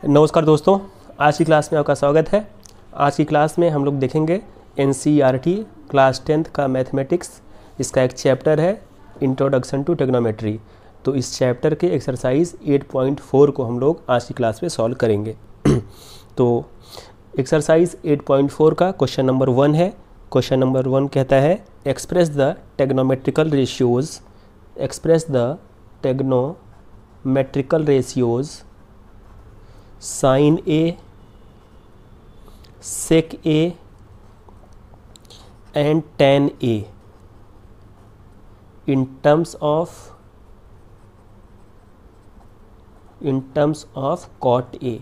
नमस्कार दोस्तों, आज की क्लास में आपका स्वागत है। आज की क्लास में हम लोग देखेंगे NCERT क्लास 10th का मैथमेटिक्स। इसका एक चैप्टर है इंट्रोडक्शन टू ट्रिग्नोमेट्री। तो इस चैप्टर के एक्सरसाइज 8.4 को हम लोग आज की क्लास में सॉल्व करेंगे। तो एक्सरसाइज 8.4 का क्वेश्चन नंबर 1 है। क्वेश्चन नंबर 1 कहता है express the trigonometrical ratios sin A, sec A and tan A in terms of cot A।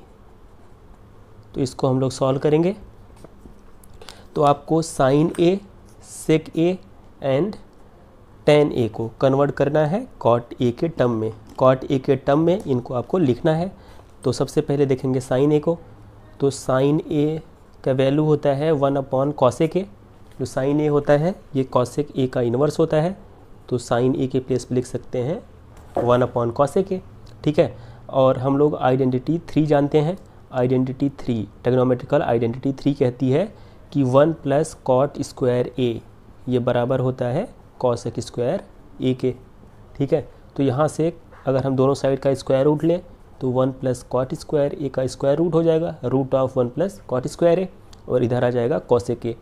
तो इसको हम लोग सॉल्व करेंगे। तो आपको sin A, sec A and tan A को कन्वर्ट करना है cot A के टर्म में। cot A के टर्म में इनको आपको लिखना है। तो सबसे पहले देखेंगे साइन ए को। तो साइन ए का वैल्यू होता है 1/cosec ए। जो साइन ए होता है ये cosec ए का इन्वर्स होता है। तो साइन ए के प्लेस पे लिख सकते हैं 1/cosec ए। ठीक है। और हम लोग आइडेंटिटी 3 जानते हैं। आइडेंटिटी 3, ट्रिग्नोमेट्रिकल आइडेंटिटी 3 कहती है कि 1 + cot स्क्वायर ए ये बराबर होता है cosec स्क्वायर ए के। ठीक है। तो यहाँ से अगर हम दोनों साइड का स्क्वायर रूट लें तो 1 + cot स्क्वायर ए का स्क्वायर रूट हो जाएगा, रूट ऑफ 1 + cot स्क्वायर ए, और इधर आ जाएगा cosec ए।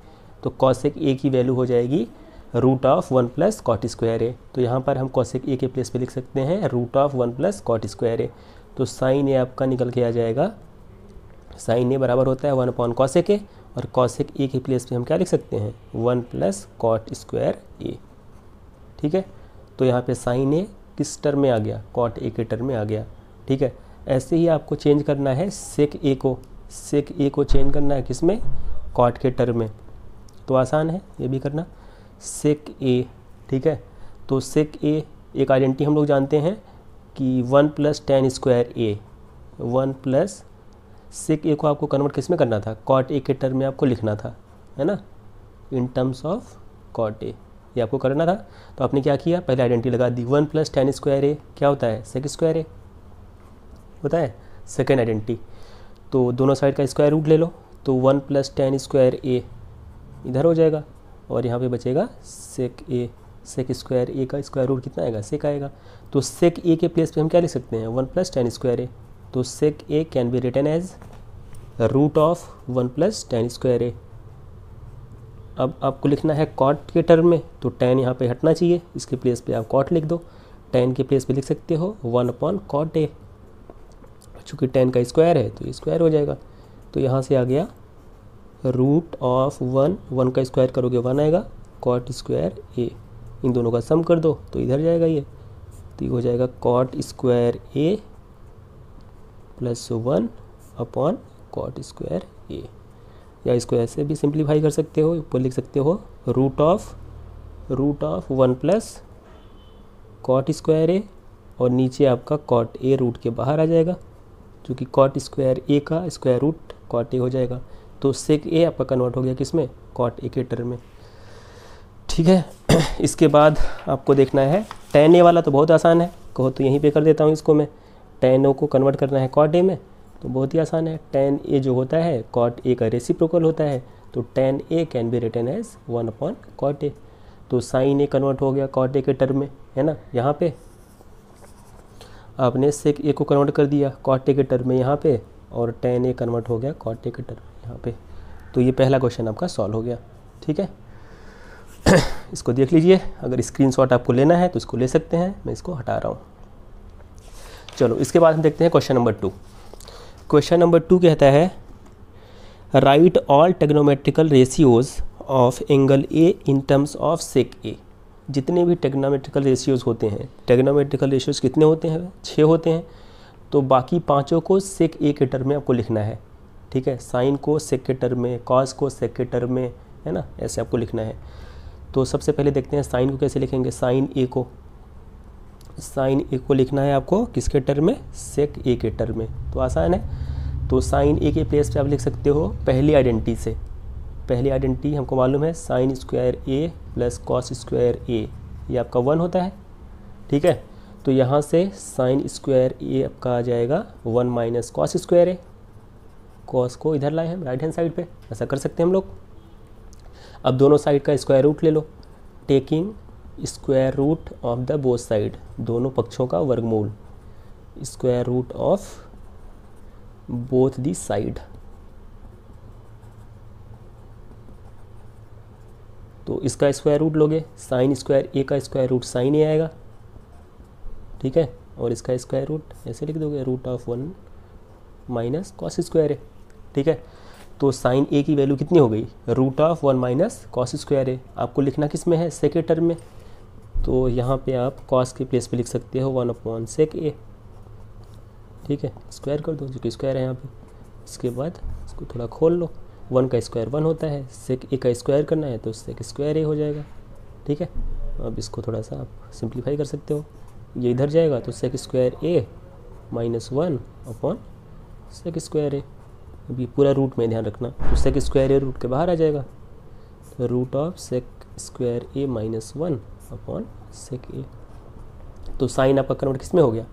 तो cosec ए की वैल्यू हो जाएगी root of 1 + cot square A. तो यहाँ पर हम cosec ए के प्लेस पे लिख सकते हैं root of 1 + cot square A. तो साइन ए आपका निकल के आ जाएगा, साइन ए बराबर होता है 1/cosec ए, और cosec ए के प्लेस पे हम क्या लिख सकते हैं 1 + cot स्क्वायर ए। ठीक है। तो यहाँ पे साइन ए किस टर्म में आ गया, cot ए के टर्म में आ गया। ठीक है। ऐसे ही आपको चेंज करना है सेक ए को। सेक ए को चेंज करना है किस में, कॉट के टर्म में। तो आसान है ये भी करना, सेक ए। ठीक है। तो सेक ए एक आइडेंटिटी हम लोग जानते हैं कि 1 + tan स्क्वायर ए। 1 + सेक ए को आपको कन्वर्ट किस में करना था, कॉट ए के टर्म में आपको लिखना था, है ना, in terms of cot A ये आपको करना था। तो आपने क्या किया, पहले आइडेंटिटी लगा दी। 1 + tan स्क्वायर ए क्या होता है, सेक स्क्वायर ए होता है, सेकेंड आइडेंटिटी। तो दोनों साइड का स्क्वायर रूट ले लो। तो 1 + tan स्क्वायर ए इधर हो जाएगा, और यहाँ पे बचेगा सेक ए। सेक स्क्वायर ए का स्क्वायर रूट कितना आएगा, सेक आएगा। तो सेक ए के प्लेस पे हम क्या लिख सकते हैं 1 + tan स्क्वायर ए। तो sec A can be written as root of 1 + tan square A. अब आपको लिखना है कॉट के टर्म में, तो tan यहाँ पे हटना चाहिए, इसके प्लेस पे आप कॉट लिख दो। tan के प्लेस पे लिख सकते हो 1/cot ए। चूँकि tan का स्क्वायर है तो ये स्क्वायर हो जाएगा। तो यहाँ से आ गया रूट ऑफ 1 का स्क्वायर करोगे 1 आएगा, cot स्क्वायर ए। इन दोनों का सम कर दो तो इधर जाएगा ये। तो ये हो जाएगा cot स्क्वायर ए + 1/cot स्क्वायर ए। या इसको ऐसे भी सिंप्लीफाई कर सकते हो, ऊपर लिख सकते हो रूट ऑफ 1 + cot स्क्वायर ए, और नीचे आपका cot ए रूट के बाहर आ जाएगा, क्योंकि cot स्क्वायर ए का स्क्वायर रूट cot ए हो जाएगा। तो सेक ए आपका कन्वर्ट हो गया किस में, cot ए के टर्म में। ठीक है। इसके बाद आपको देखना है tan ए वाला। तो बहुत आसान है, कहो तो यहीं पे कर देता हूँ इसको मैं। tan ओ को कन्वर्ट करना है cot ए में, तो बहुत ही आसान है। tan ए जो होता है cot ए का रेसिप्रोकल होता है। तो tan A can be written as 1/cot A. तो साइन ए कन्वर्ट हो गया cot ए के टर्म में, है ना। यहाँ पे आपने सेक ए को कन्वर्ट कर दिया cot ए के टर्म में यहाँ पे, और tan ए कन्वर्ट हो गया cot ए के टर्म में यहाँ पे। तो ये पहला क्वेश्चन आपका सॉल्व हो गया। ठीक है। इसको देख लीजिए, अगर स्क्रीनशॉट आपको लेना है तो इसको ले सकते हैं, मैं इसको हटा रहा हूँ। चलो इसके बाद हम देखते हैं क्वेश्चन नंबर 2। क्वेश्चन नंबर 2 कहता है write all trigonometrical ratios of angle A in terms of sec A. जितने भी ट्रिग्नोमेट्रिकल रेशियोज़ होते हैं, ट्रिग्नोमेट्रिकल रेशियोज़ कितने होते हैं, 6 होते हैं। तो बाकी 5 को सेक ए के टर्म में आपको लिखना है। ठीक है। साइन को सेक के टर्म में, कॉस को सेक के टर्म में, है ना, ऐसे आपको लिखना है। तो सबसे पहले देखते हैं साइन को कैसे लिखेंगे। साइन ए को लिखना है आपको किसके टर्म में, सेक ए के टर्म में। तो आसान है। तो साइन ए के प्लेस पे आप लिख सकते हो पहली आइडेंटिटी से। पहली आइडेंटिटी हमको मालूम है sine square A + cos square A, ये आपका 1 होता है। ठीक है। तो यहाँ से साइन स्क्वायर ए आपका आ जाएगा 1 minus cos square A. Cos को इधर लाए हम राइट हैंड साइड पे, ऐसा कर सकते हैं हम लोग। अब दोनों साइड का स्क्वायर रूट ले लो, taking square root of the both side, दोनों पक्षों का वर्गमूल, square root of both the side. तो इसका स्क्वायर रूट लोगे, साइन स्क्वायर ए का स्क्वायर रूट साइन ए आएगा, ठीक है, और इसका स्क्वायर रूट ऐसे लिख दोगे root of 1 minus cos square ए, ठीक है। तो साइन ए की वैल्यू कितनी हो गई, root of 1 minus cos square A. आपको लिखना किस में है, सेकेंड टर्म में, तो यहाँ पे आप कॉस के प्लेस पे लिख सकते हो 1 अपॉन सेक ए, ठीक है, स्क्वायर कर दो जो कि स्क्वायर है यहाँ पे। इसके बाद इसको थोड़ा खोल लो, 1 का स्क्वायर 1 होता है, सेक ए का स्क्वायर करना है तो सेक स्क्वायर ए हो जाएगा, ठीक है। अब इसको थोड़ा सा आप सिंप्लीफाई कर सकते हो, ये इधर जाएगा तो सेक स्क्वायर ए माइनस 1 अपॉन सेक स्क्वायर ए। अभी पूरा रूट में ध्यान रखना, तो सेक स्क्वायर ए रूट के बाहर आ जाएगा, तो root of sec square A minus 1 upon sec A. तो साइन आपका कन्वर्ट किस में हो गया,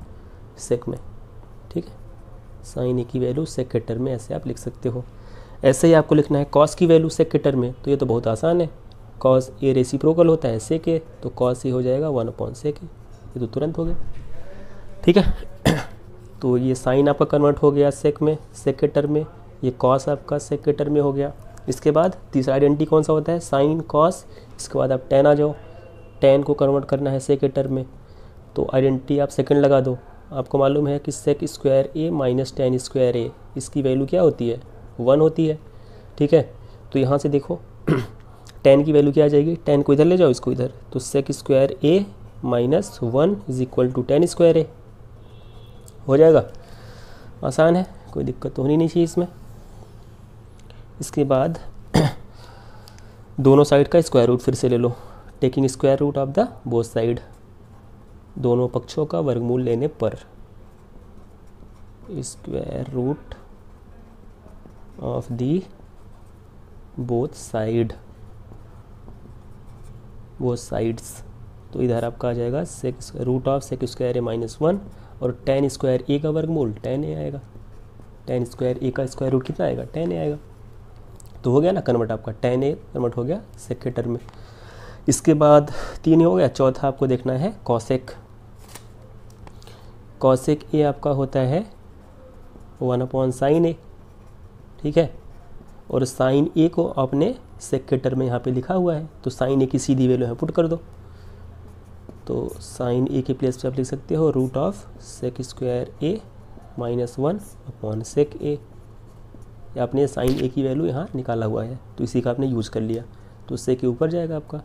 सेक में, ठीक है। साइन ए की वैल्यू सेक के टर्म में ऐसे आप लिख सकते हो। ऐसे ही आपको लिखना है कॉस की वैल्यू सेक के टर्म में, तो ये तो बहुत आसान है, कॉस ए रेसिप्रोकल होता है सेक ए, तो कॉस ए हो जाएगा 1 अपॉन सेक ए, ये तो तुरंत हो गया, ठीक है। तो ये साइन आपका कन्वर्ट हो गया सेक में, सेक के टर्म में, ये कॉस आपका सेक के टर्म में हो गया। इसके बाद तीसरा आइडेंटिटी कौन सा होता है, साइन कॉस, इसके बाद आप टेन आ जाओ, टेन को कन्वर्ट करना है सेक के टर्म में, तो आइडेंटिटी आप सेकंड लगा दो। आपको मालूम है कि सेक स्क्वायर ए माइनस टेन स्क्वायर ए, इसकी वैल्यू क्या होती है, 1 होती है, ठीक है। तो यहाँ से देखो टेन की वैल्यू क्या आ जाएगी, टेन को इधर ले जाओ, इसको इधर, तो sec square A minus 1 is equal to tan square A हो जाएगा। आसान है, कोई दिक्कत तो होनी नहीं चाहिए इसमें। इसके बाद दोनों साइड का स्क्वायर रूट फिर से ले लो, taking square root of the both side, दोनों पक्षों का वर्गमूल लेने पर, square root of the both side, both sides. तो इधर आपका आ जाएगा sec root of sec square A minus 1 और टेन स्क्वायर ए का वर्गमूल टेन ए आएगा, टेन स्क्वायर ए का स्क्वायर रूट कितना आएगा, टेन ए आएगा। तो हो गया ना कन्वर्ट, आपका टेन ए कन्वर्ट हो गया सेक के टर्म में। इसके बाद 3 हो गया, चौथा आपको देखना है कॉसेक। कॉसेक ए आपका होता है 1 अपॉन साइन ए, ठीक है, और साइन ए को आपने सेक के टर्म में यहाँ पे लिखा हुआ है, तो साइन ए की सीधी वैल्यू यहाँ पुट कर दो, तो साइन ए के प्लेस पे आप लिख सकते हो root of sec square A minus 1 upon sec A. आपने साइन ए की वैल्यू यहाँ निकाला हुआ है, तो इसी का आपने यूज कर लिया, तो सेक के ऊपर जाएगा आपका,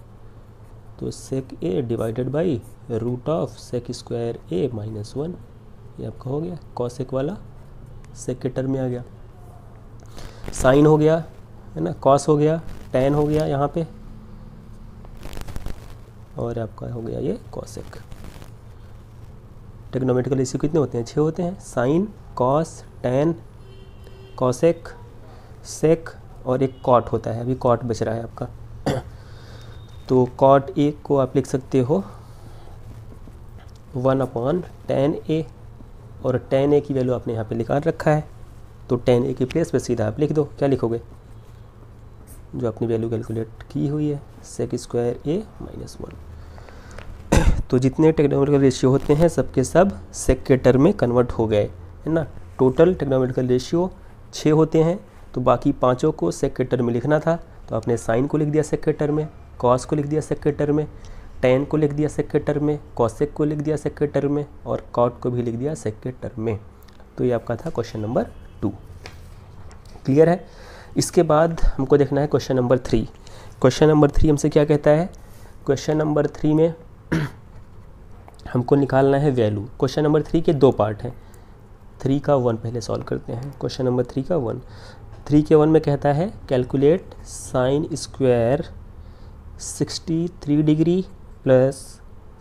तो sec A divided by root of sec square A minus 1, ये आपका हो गया कॉसेक वाला, सेक के टर्म में आ गया। साइन हो गया है ना, कॉस हो गया, टेन हो गया यहाँ पे, और आपका हो गया ये कॉसेक। ट्रिग्नोमेट्रिकल रेशियो कितने होते हैं, 6 होते हैं, साइन, कॉस, टेन, कॉसेक, सेक और एक कॉट होता है, अभी कॉट बच रहा है आपका। तो कॉट ए को आप लिख सकते हो 1 अपॉन टेन ए, और टेन ए की वैल्यू आपने यहाँ पे निकाल रखा है, तो टेन ए की प्लेस पे सीधा आप लिख दो, क्या लिखोगे, जो अपनी वैल्यू कैलकुलेट की हुई है, सेक स्क्वायर ए माइनस 1। तो जितने ट्रिग्नोमेट्रिकल रेशियो होते हैं सबके सब सेक के टर्म में कन्वर्ट हो गए, है ना। टोटल ट्रिग्नोमेट्रिकल रेशियो 6 होते हैं, तो बाकी पाँचों को सेक के टर्म में लिखना था, तो आपने साइन को लिख दिया सेक के टर्म में, कॉस को लिख दिया सेक के टर्म में, टेन को लिख दिया सेक के टर्म में, कॉसेक को लिख दिया सेक के टर्म में, और कॉट को भी लिख दिया सेक के टर्म में। तो ये आपका था क्वेश्चन नंबर 2, क्लियर है। इसके बाद हमको देखना है क्वेश्चन नंबर 3। क्वेश्चन नंबर 3 हमसे क्या कहता है, क्वेश्चन नंबर 3 में हमको निकालना है वैल्यू। क्वेश्चन नंबर 3 के 2 पार्ट हैं, 3 का 1 पहले सॉल्व करते हैं। क्वेश्चन नंबर 3 का 1, 3 के 1 में कहता है calculate sine square 63 degree plus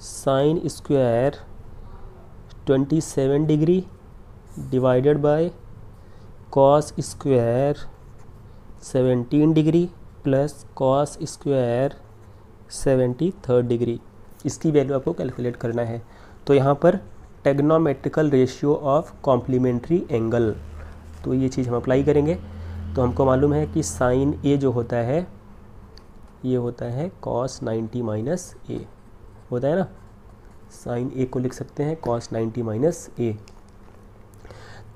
sine square 27 degree divided by cos square 17 degree plus cos square 73 degree. इसकी वैल्यू आपको कैलकुलेट करना है। तो यहाँ पर trigonometrical ratio of complementary angle, तो ये चीज़ हम अप्लाई करेंगे। तो हमको मालूम है कि साइन ए जो होता है ये होता है cos 90 माइनस ए, होता है ना। साइन ए को लिख सकते हैं cos 90 माइनस ए।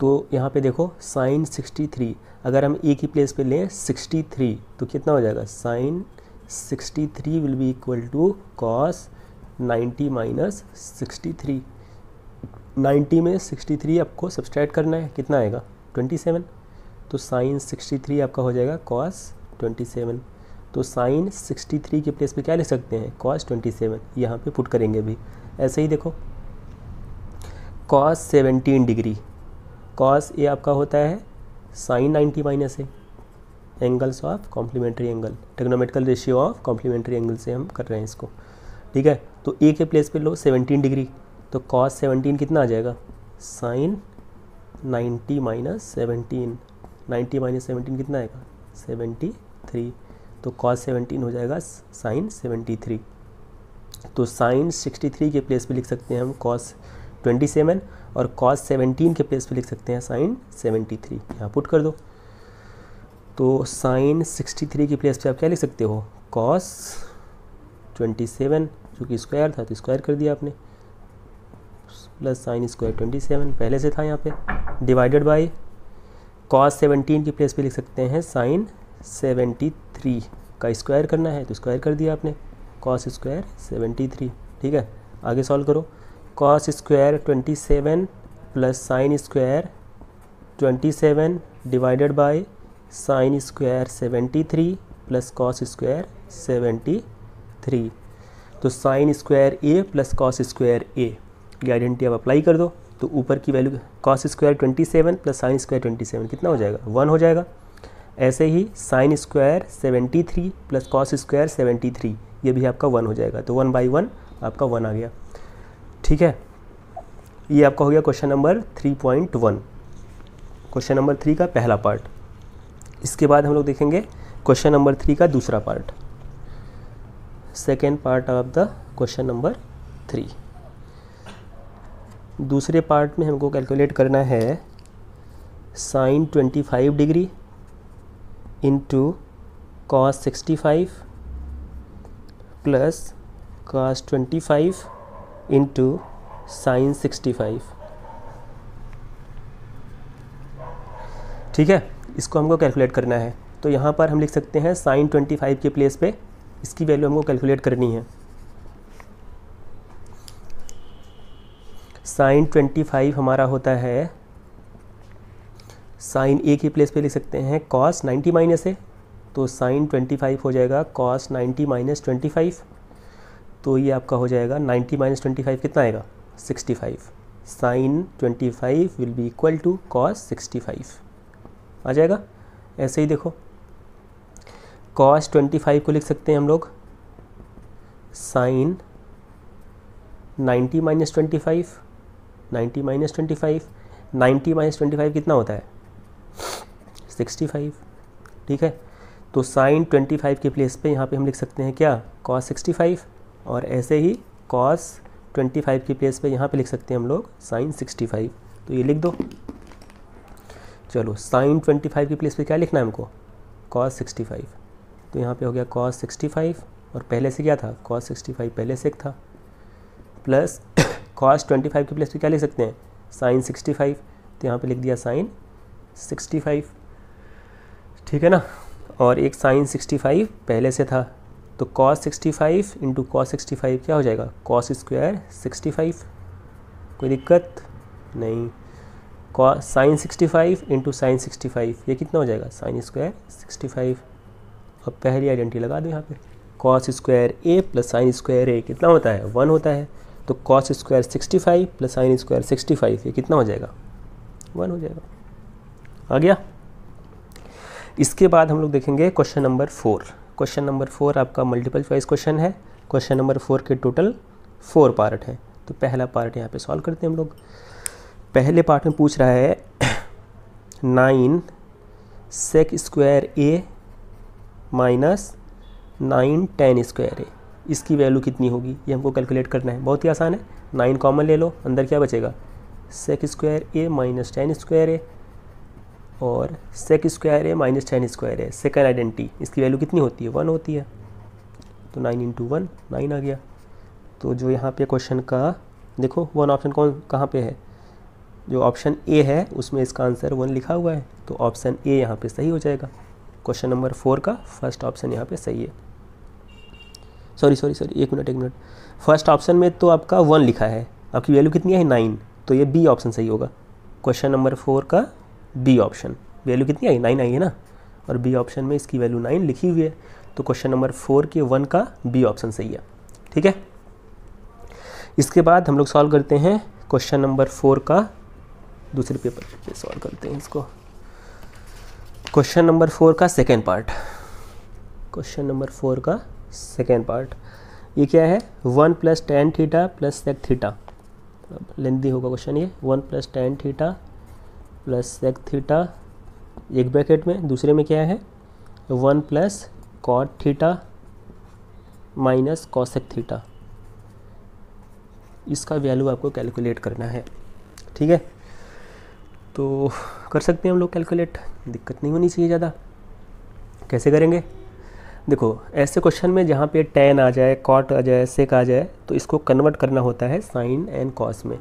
तो यहाँ पे देखो साइन 63, अगर हम ए की प्लेस पे लें 63 तो कितना हो जाएगा, sine 63 will be equal to cos 90 minus 63। 90 में 63 आपको सब्सट्रैक्ट करना है, कितना आएगा 27। तो साइन 63 आपका हो जाएगा cos 27। तो साइन 63 के प्लेस पे क्या लिख सकते हैं, cos 27, यहाँ पे पुट करेंगे भी। ऐसे ही देखो cos 17 डिग्री, cos ए आपका होता है sine 90 minus A, angles of complementary angle, trigonometrical ratio of complementary angle से हम कर रहे हैं इसको, ठीक है। तो ए के प्लेस पे लो 17 डिग्री, तो cos 17 कितना आ जाएगा, साइन 90 माइनस 17, 90 माइनस 17 कितना आएगा 73, तो cos 17 हो जाएगा साइन 73। तो साइन 63 के प्लेस पे लिख सकते हैं हम cos 27 और cos 17 के प्लेस पे लिख सकते हैं साइन 73, यहाँ पुट कर दो। तो साइन 63 के प्लेस पे आप क्या लिख सकते हो, cos 27, जो कि स्क्वायर था तो स्क्वायर कर दिया आपने, प्लस साइन स्क्वायर 27 पहले से था यहाँ पे, डिवाइडेड बाय cos 17 की प्लेस पे लिख सकते हैं साइन 73 का स्क्वायर करना है तो स्क्वायर कर दिया आपने, cos स्क्वायर 73, ठीक है। आगे सॉल्व करो, cos square 27 plus sine square 27 divided by sine square 73 plus cos square 73। तो sine square A plus cos square A, ये आइडेंटिटी आप अप्लाई कर दो। तो ऊपर की value cos square 27 plus sine square 27 कितना हो जाएगा, 1 हो जाएगा। ऐसे ही sine square 73 plus cos square 73, ये भी आपका 1 हो जाएगा। तो 1/1 आपका 1 आ गया, ठीक है। ये आपका हो गया क्वेश्चन नंबर 3.1, क्वेश्चन नंबर 3 का पहला पार्ट। इसके बाद हम लोग देखेंगे क्वेश्चन नंबर 3 का दूसरा part, second part of the question number 3। दूसरे पार्ट में हमको कैलकुलेट करना है sine 25 degree into cos 65 plus cos 25 into sine 65, ठीक है। इसको हमको कैलकुलेट करना है। तो यहाँ पर हम लिख सकते हैं साइन 25 के प्लेस पे इसकी वैल्यू हमको कैलकुलेट करनी है। साइन 25 हमारा होता है, साइन ए के प्लेस पे लिख सकते हैं cos 90 माइनस ए, तो साइन 25 हो जाएगा cos 90 माइनस 25, तो ये आपका हो जाएगा 90 माइनस 25 कितना आएगा 65। Sine 25 will be equal to cos 65 आ जाएगा। ऐसे ही देखो cos 25 को लिख सकते हैं हम लोग साइन 90 माइनस 25, 90 माइनस 25, 90 माइनस 25 कितना होता है 65, ठीक है। तो साइन 25 के प्लेस पे यहाँ पे हम लिख सकते हैं क्या cos 65, और ऐसे ही cos 25 के प्लेस पे यहाँ पे लिख सकते हैं हम लोग साइन 65, तो ये लिख दो। चलो साइन 25 के प्लेस पे क्या लिखना है हमको cos 65, तो यहाँ पे हो गया cos 65 और पहले से क्या था cos 65 पहले से एक था, प्लस cos 25 के प्लेस पे क्या लिख सकते हैं साइन 65, तो यहाँ पे लिख दिया साइन 65, ठीक है ना। और एक साइन 65 पहले से था, तो cos 65 इंटू cos 65 क्या हो जाएगा cos स्क्वायर 65, कोई दिक्कत नहीं। साइन 65 इंटू साइन 65 ये कितना हो जाएगा साइन स्क्वायर 65। अब पहली आइडेंटिटी लगा दो यहाँ पे, cos स्क्वायर ए प्लस साइन स्क्वायर ए कितना होता है 1 होता है, तो cos square 65 plus sine square 65 ये कितना हो जाएगा 1 हो जाएगा। आ गया। इसके बाद हम लोग देखेंगे क्वेश्चन नंबर 4। क्वेश्चन नंबर 4 आपका मल्टीपल चॉइस क्वेश्चन है। क्वेश्चन नंबर 4 के टोटल 4 पार्ट है। तो पहला पार्ट यहाँ पे सॉल्व करते हैं हम लोग। पहले पार्ट में पूछ रहा है 9 सेक स्क्वायर ए माइनस 9 tan स्क्वायर ए। इसकी वैल्यू कितनी होगी ये हमको कैलकुलेट करना है। बहुत ही आसान है, 9 कॉमन ले लो, अंदर क्या बचेगा सेक स्क्वायर ए माइनस टेन स्क्वायर ए और सेक स्क्वायर ए माइनस टेन स्क्वायर ए। सेकेंड आइडेंटिटी इसकी वैल्यू कितनी होती है 1 होती है, तो 9 इंटू 1 9 आ गया। तो जो यहाँ पे क्वेश्चन का देखो 1 ऑप्शन कौन कहाँ पे है, जो ऑप्शन ए है उसमें इसका आंसर 1 लिखा हुआ है, तो ऑप्शन ए यहाँ पे सही हो जाएगा। क्वेश्चन नंबर 4 का फर्स्ट ऑप्शन यहाँ पे सही है। सॉरी एक मिनट, फर्स्ट ऑप्शन में तो आपका 1 लिखा है, आपकी वैल्यू कितनी है 9, तो ये बी ऑप्शन सही होगा। क्वेश्चन नंबर 4 का बी ऑप्शन वैल्यू कितनी आई 9 आई है ना, और बी ऑप्शन में इसकी वैल्यू 9 लिखी हुई है, तो क्वेश्चन नंबर 4 के 1 का बी ऑप्शन सही है। ठीक है, इसके बाद हम लोग सॉल्व करते हैं क्वेश्चन नंबर 4 का दूसरे पेपर पे सॉल्व करते हैं इसको। क्वेश्चन नंबर 4 का सेकेंड पार्ट, क्वेश्चन नंबर 4 का सेकेंड पार्ट ये क्या है 1 plus tan theta plus sec theta. लेंदी होगा क्वेश्चन ये, 1 plus tan theta plus sec theta एक ब्रैकेट में, दूसरे में क्या है 1 plus cot theta minus cosec theta. इसका वैल्यू आपको कैलकुलेट करना है। ठीक है, तो कर सकते हैं हम लोग कैलकुलेट, दिक्कत नहीं होनी चाहिए ज़्यादा। कैसे करेंगे, देखो ऐसे क्वेश्चन में जहाँ पे टेन आ जाए कॉट आ जाए सेक आ जाए तो इसको कन्वर्ट करना होता है साइन एंड कॉस में।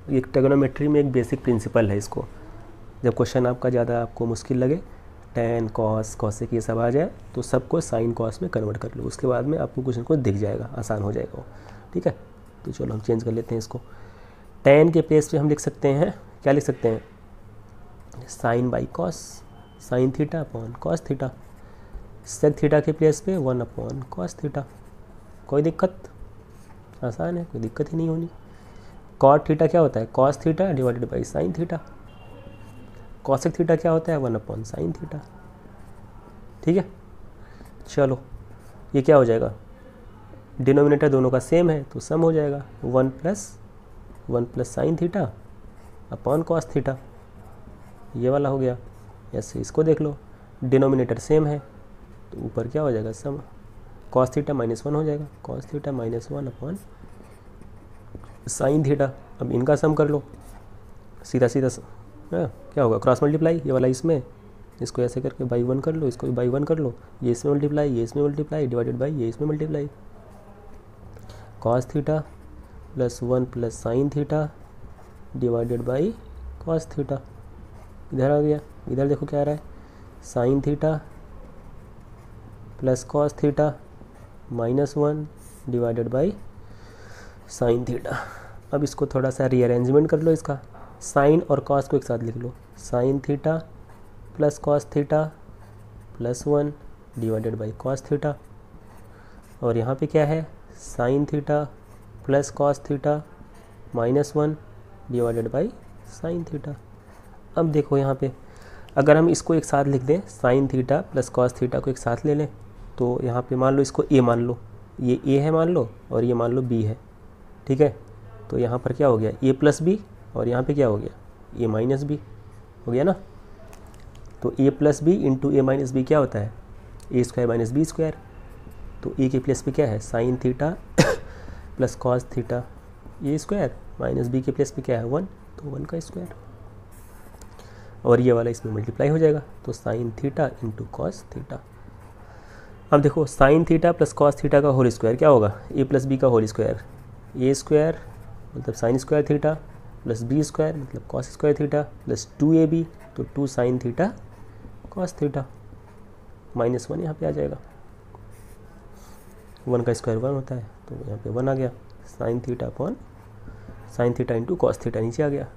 ये ट्रिग्नोमेट्री में एक बेसिक प्रिंसिपल है इसको। जब क्वेश्चन आपका ज़्यादा आपको मुश्किल लगे टेन कॉस कॉसेक ये सब आ जाए तो सबको साइन कॉस में कन्वर्ट कर लो, उसके बाद में आपको क्वेश्चन को दिख जाएगा, आसान हो जाएगा वो। ठीक है, तो चलो हम चेंज कर लेते हैं इसको। टेन के प्लेस पे हम लिख सकते हैं, क्या लिख सकते हैं sine by cos, sine theta upon cos theta. Sec theta के प्लेस पे 1 अपॉन कॉस थीटा। कोई दिक्कत, आसान है, कोई दिक्कत ही नहीं होनी। कॉट थीटा क्या होता है cos theta divided by sine theta. Cosec theta क्या होता है 1 अपॉन साइन थीटा। ठीक है, चलो ये क्या हो जाएगा, डिनोमिनेटर दोनों का सेम है तो सम हो जाएगा 1 plus sine theta upon cos theta, ये वाला हो गया। ऐसे इसको देख लो, डिनोमिनेटर सेम है तो ऊपर क्या हो जाएगा सम, कॉस थीटा -1 हो जाएगा, cos theta -1 upon sine theta. अब इनका सम कर लो, सीधा क्या होगा क्रॉस मल्टीप्लाई, ये वाला इसमें, इसको ऐसे करके बाई 1 कर लो, इसको भी बाई 1 कर लो, ये इसमें मल्टीप्लाई ये इसमें मल्टीप्लाई डिवाइडेड बाई ये इसमें multiply. Cos theta plus 1 plus sine theta divided by cos theta. इधर आ गया, इधर देखो क्या आ रहा है sine theta plus cos theta -1 divided by sine theta. अब इसको थोड़ा सा रीअरेंजमेंट कर लो, इसका साइन और कॉस को एक साथ लिख लो, sine theta plus cos theta +1 divided by cos theta. और यहाँ पे क्या है sine theta plus cos theta -1 divided by sine theta. अब देखो यहाँ पे अगर हम इसको एक साथ लिख दें, sign theta plus cos theta को एक साथ ले लें, तो यहाँ पे मान लो इसको ए मान लो, ये ए है मान लो और ये मान लो बी है। ठीक है, तो यहाँ पर क्या हो गया ए प्लस बी और यहाँ पे क्या हो गया ए माइनस बी हो गया ना। तो A plus B into A minus B क्या होता है ए स्क्वायर माइनस बी स्क्वायर। तो ए के प्लेस पे क्या है sine theta plus cos theta A square minus B के प्लेस पे क्या है 1, तो 1 का स्क्वायर, और ये वाला इसमें मल्टीप्लाई हो जाएगा, तो sine theta into cos theta. अब देखो sine theta plus cos theta का होल स्क्वायर क्या होगा ए प्लस बी का होल स्क्वायर, ए स्क्वायर मतलब sine square theta plus B square मतलब cos square theta plus 2ab, तो 2 साइन थीटा कॉस थीटा -1 यहाँ पे आ जाएगा, 1 का स्क्वायर 1 होता है तो यहाँ पे 1 आ गया, sign theta upon sine theta into cos theta नीचे आ गया।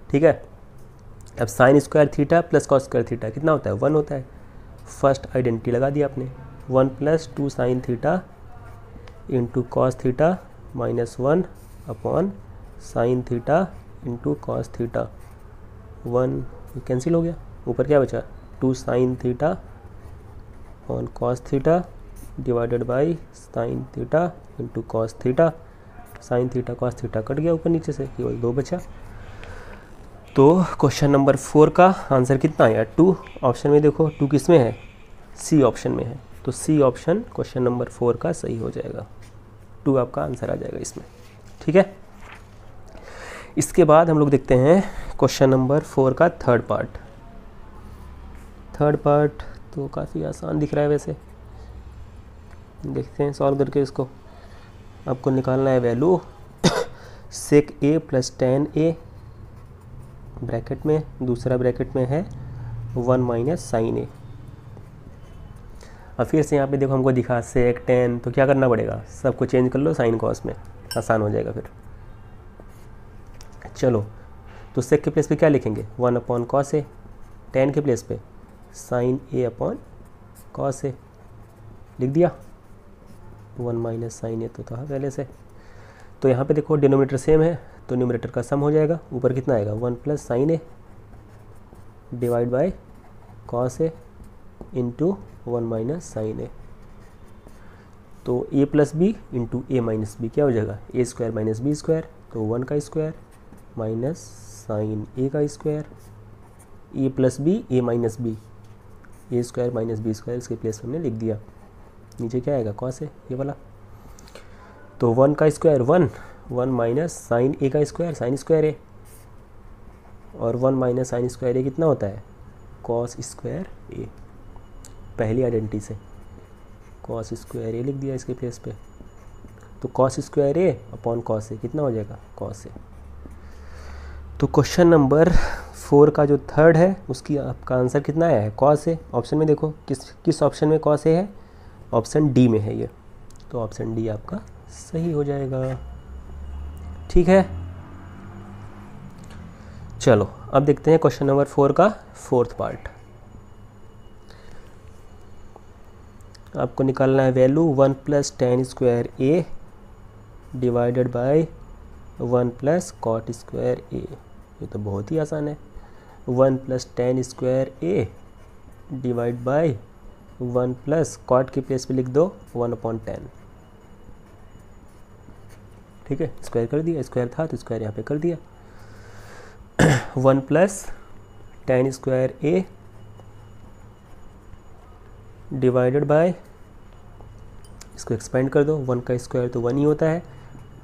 ठीक है, अब sign square theta plus cos square theta कितना होता है 1 होता है। फर्स्ट आइडेंटिटी लगा दिया आपने, 1 plus 2 sign theta into cos theta -1 upon sine theta into cos theta, 1 cancel हो गया, ऊपर क्या बचा 2 sign theta upon cos theta divided by sine theta into cos theta. Sign theta cos theta cut गया ऊपर नीचे से, केवल 2 बचा। तो क्वेश्चन नंबर 4 का आंसर कितना आया 2। ऑप्शन में देखो 2 किस में है सी ऑप्शन में है, तो सी ऑप्शन क्वेश्चन नंबर 4 का सही हो जाएगा। 2 आपका आंसर आ जाएगा इसमें। ठीक है, इसके बाद हम लोग देखते हैं क्वेश्चन नंबर 4 का थर्ड पार्ट। थर्ड पार्ट तो काफ़ी आसान दिख रहा है वैसे, देखते हैं सॉल्व करके इसको। आपको निकालना है value sec a plus tan a bracket में, दूसरा ब्रैकेट में है 1 माइनस साइन a। अब फिर से यहाँ पे देखो हमको दिखा sec tan, तो क्या करना पड़ेगा, सबको चेंज कर लो साइन कॉस में, आसान हो जाएगा फिर। चलो तो sec के प्लेस पे क्या लिखेंगे, 1 अपॉन कॉस a, tan के प्लेस पे sine a upon cos a लिख दिया। 1 माइनस साइन a तो था पहले से। तो यहाँ पे देखो डिनोमिनेटर सेम है तो न्यूमरेटर का सम हो जाएगा। ऊपर कितना आएगा, 1 plus sine a divide by cos a into 1 minus sine a। तो a plus B into A minus B क्या हो जाएगा, A square minus B square, तो 1 का स्क्वायर माइनस साइन a का square, A plus B A minus B, A square minus B square, इसके place हमने लिख दिया। नीचे क्या आएगा, कॉस है ये वाला, तो 1 का स्क्वायर 1 माइनस साइन ए का स्क्वायर साइन स्क्वायर ए, और 1 माइनस साइन स्क्वायर ए कितना होता है, कॉस स्क्वायर ए। पहली आइडेंटिटी से कॉस स्क्वायर ए लिख दिया इसके प्लेस पे, तो cos square A upon cos ए कितना हो जाएगा, कॉस ए। तो क्वेश्चन नंबर 4 का जो थर्ड है उसकी आपका आंसर कितना आया है, कॉस ए। ऑप्शन में देखो किस ऑप्शन में कॉस ए है, ऑप्शन डी में है ये, तो ऑप्शन डी आपका सही हो जाएगा। ठीक है, चलो अब देखते हैं क्वेश्चन नंबर 4 का फोर्थ पार्ट। आपको निकालना है value 1 plus tan square a divided by 1 plus cot square a। ये तो बहुत ही आसान है, 1 plus tan square a divide by 1 plus cot के प्लेस पे लिख दो 1 अपॉन 10। ठीक है, स्क्वायर कर दिया, स्क्वायर था तो स्क्वायर यहाँ पे कर दिया। 1 plus tan square a divided bye, इसको एक्सपेंड कर दो, 1 का स्क्वायर तो 1 ही होता है,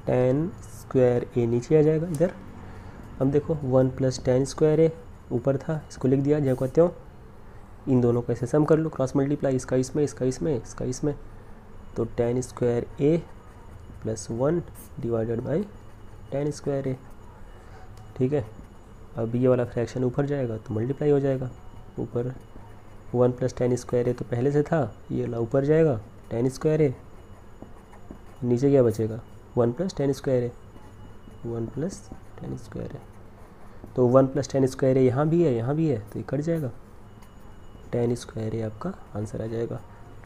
tan स्क्वायर a नीचे आ जाएगा इधर। अब देखो 1 प्लस tan स्क्वायर a ऊपर था, इसको लिख दिया जैसे कहते हो। इन दोनों को ऐसे सम कर लो, क्रॉस मल्टीप्लाई, इसका इसमें इसका इसमें इसका इसमें, तो tan square a plus 1 divided by tan square a। ठीक है, अब ये वाला फ्रैक्शन ऊपर जाएगा तो मल्टीप्लाई हो जाएगा, ऊपर 1 प्लस tan स्क्वायर a तो पहले से था, ये वाला ऊपर जाएगा tan स्क्वायर a, नीचे क्या बचेगा 1 plus tan square a, 1 plus tan square a। तो 1 प्लस tan स्क्वायर a यहाँ भी है यहाँ भी है, तो ये कट जाएगा, tan स्क्वायर a आपका आंसर आ जाएगा।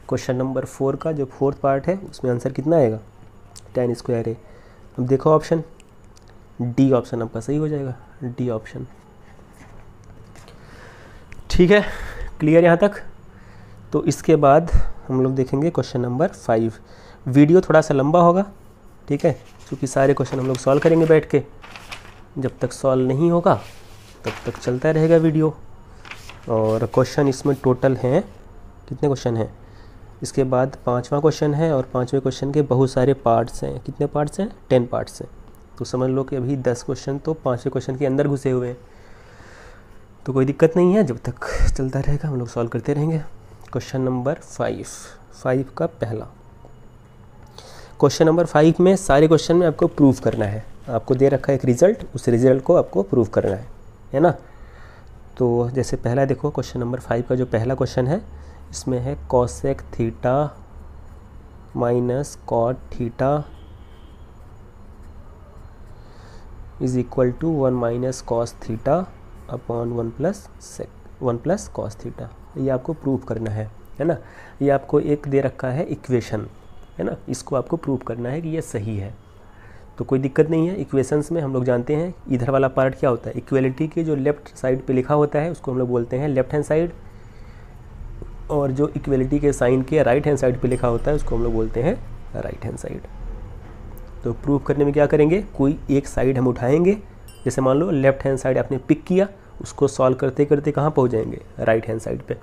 क्वेश्चन नंबर 4 का जो फोर्थ पार्ट है उसमें आंसर कितना आएगा, tan स्क्वायर a। अब देखो ऑप्शन डी ऑप्शन आपका सही हो जाएगा, डी ऑप्शन। ठीक है, क्लियर यहाँ तक। तो इसके बाद हम लोग देखेंगे क्वेश्चन नंबर 5। वीडियो थोड़ा सा लंबा होगा, ठीक है, क्योंकि सारे क्वेश्चन हम लोग सॉल्व करेंगे बैठ के। जब तक सॉल्व नहीं होगा तब तक चलता रहेगा वीडियो। और क्वेश्चन इसमें टोटल हैं, कितने क्वेश्चन हैं, इसके बाद 5वां क्वेश्चन है, और 5वें क्वेश्चन के बहुत सारे पार्ट्स हैं। कितने पार्ट्स हैं, 10 पार्ट्स हैं। तो समझ लो कि अभी 10 क्वेश्चन तो 5वें क्वेश्चन के अंदर घुसे हुए हैं, तो कोई दिक्कत नहीं है, जब तक चलता रहेगा हम लोग सॉल्व करते रहेंगे। क्वेश्चन नंबर 5 का पहला क्वेश्चन नंबर 5 में सारे क्वेश्चन में आपको प्रूव करना है। आपको दे रखा है एक रिज़ल्ट, उस रिज़ल्ट को आपको प्रूव करना है ना। तो जैसे पहला देखो क्वेश्चन नंबर 5 का जो पहला क्वेश्चन है, इसमें है cosec theta minus cot theta is equal to 1 minus cos theta upon 1 plus cos theta. ये आपको प्रूव करना है ना। ये आपको एक दे रखा है इक्वेशन, है ना, इसको आपको प्रूव करना है कि ये सही है। तो कोई दिक्कत नहीं है। इक्वेशंस में हम लोग जानते हैं इधर वाला पार्ट क्या होता है, इक्वलिटी के जो लेफ़्ट साइड पे लिखा होता है उसको हम लोग बोलते हैं लेफ़्ट हैंड साइड, और जो इक्वलिटी के साइन के राइट हैंड साइड पे लिखा होता है उसको हम लोग बोलते हैं राइट हैंड साइड। तो प्रूव करने में क्या करेंगे, कोई एक साइड हम उठाएंगे, जैसे मान लो लेफ़्ट हैंड साइड आपने पिक किया, उसको सॉल्व करते करते कहाँ पहुँच जाएंगे, राइट हैंड साइड पे,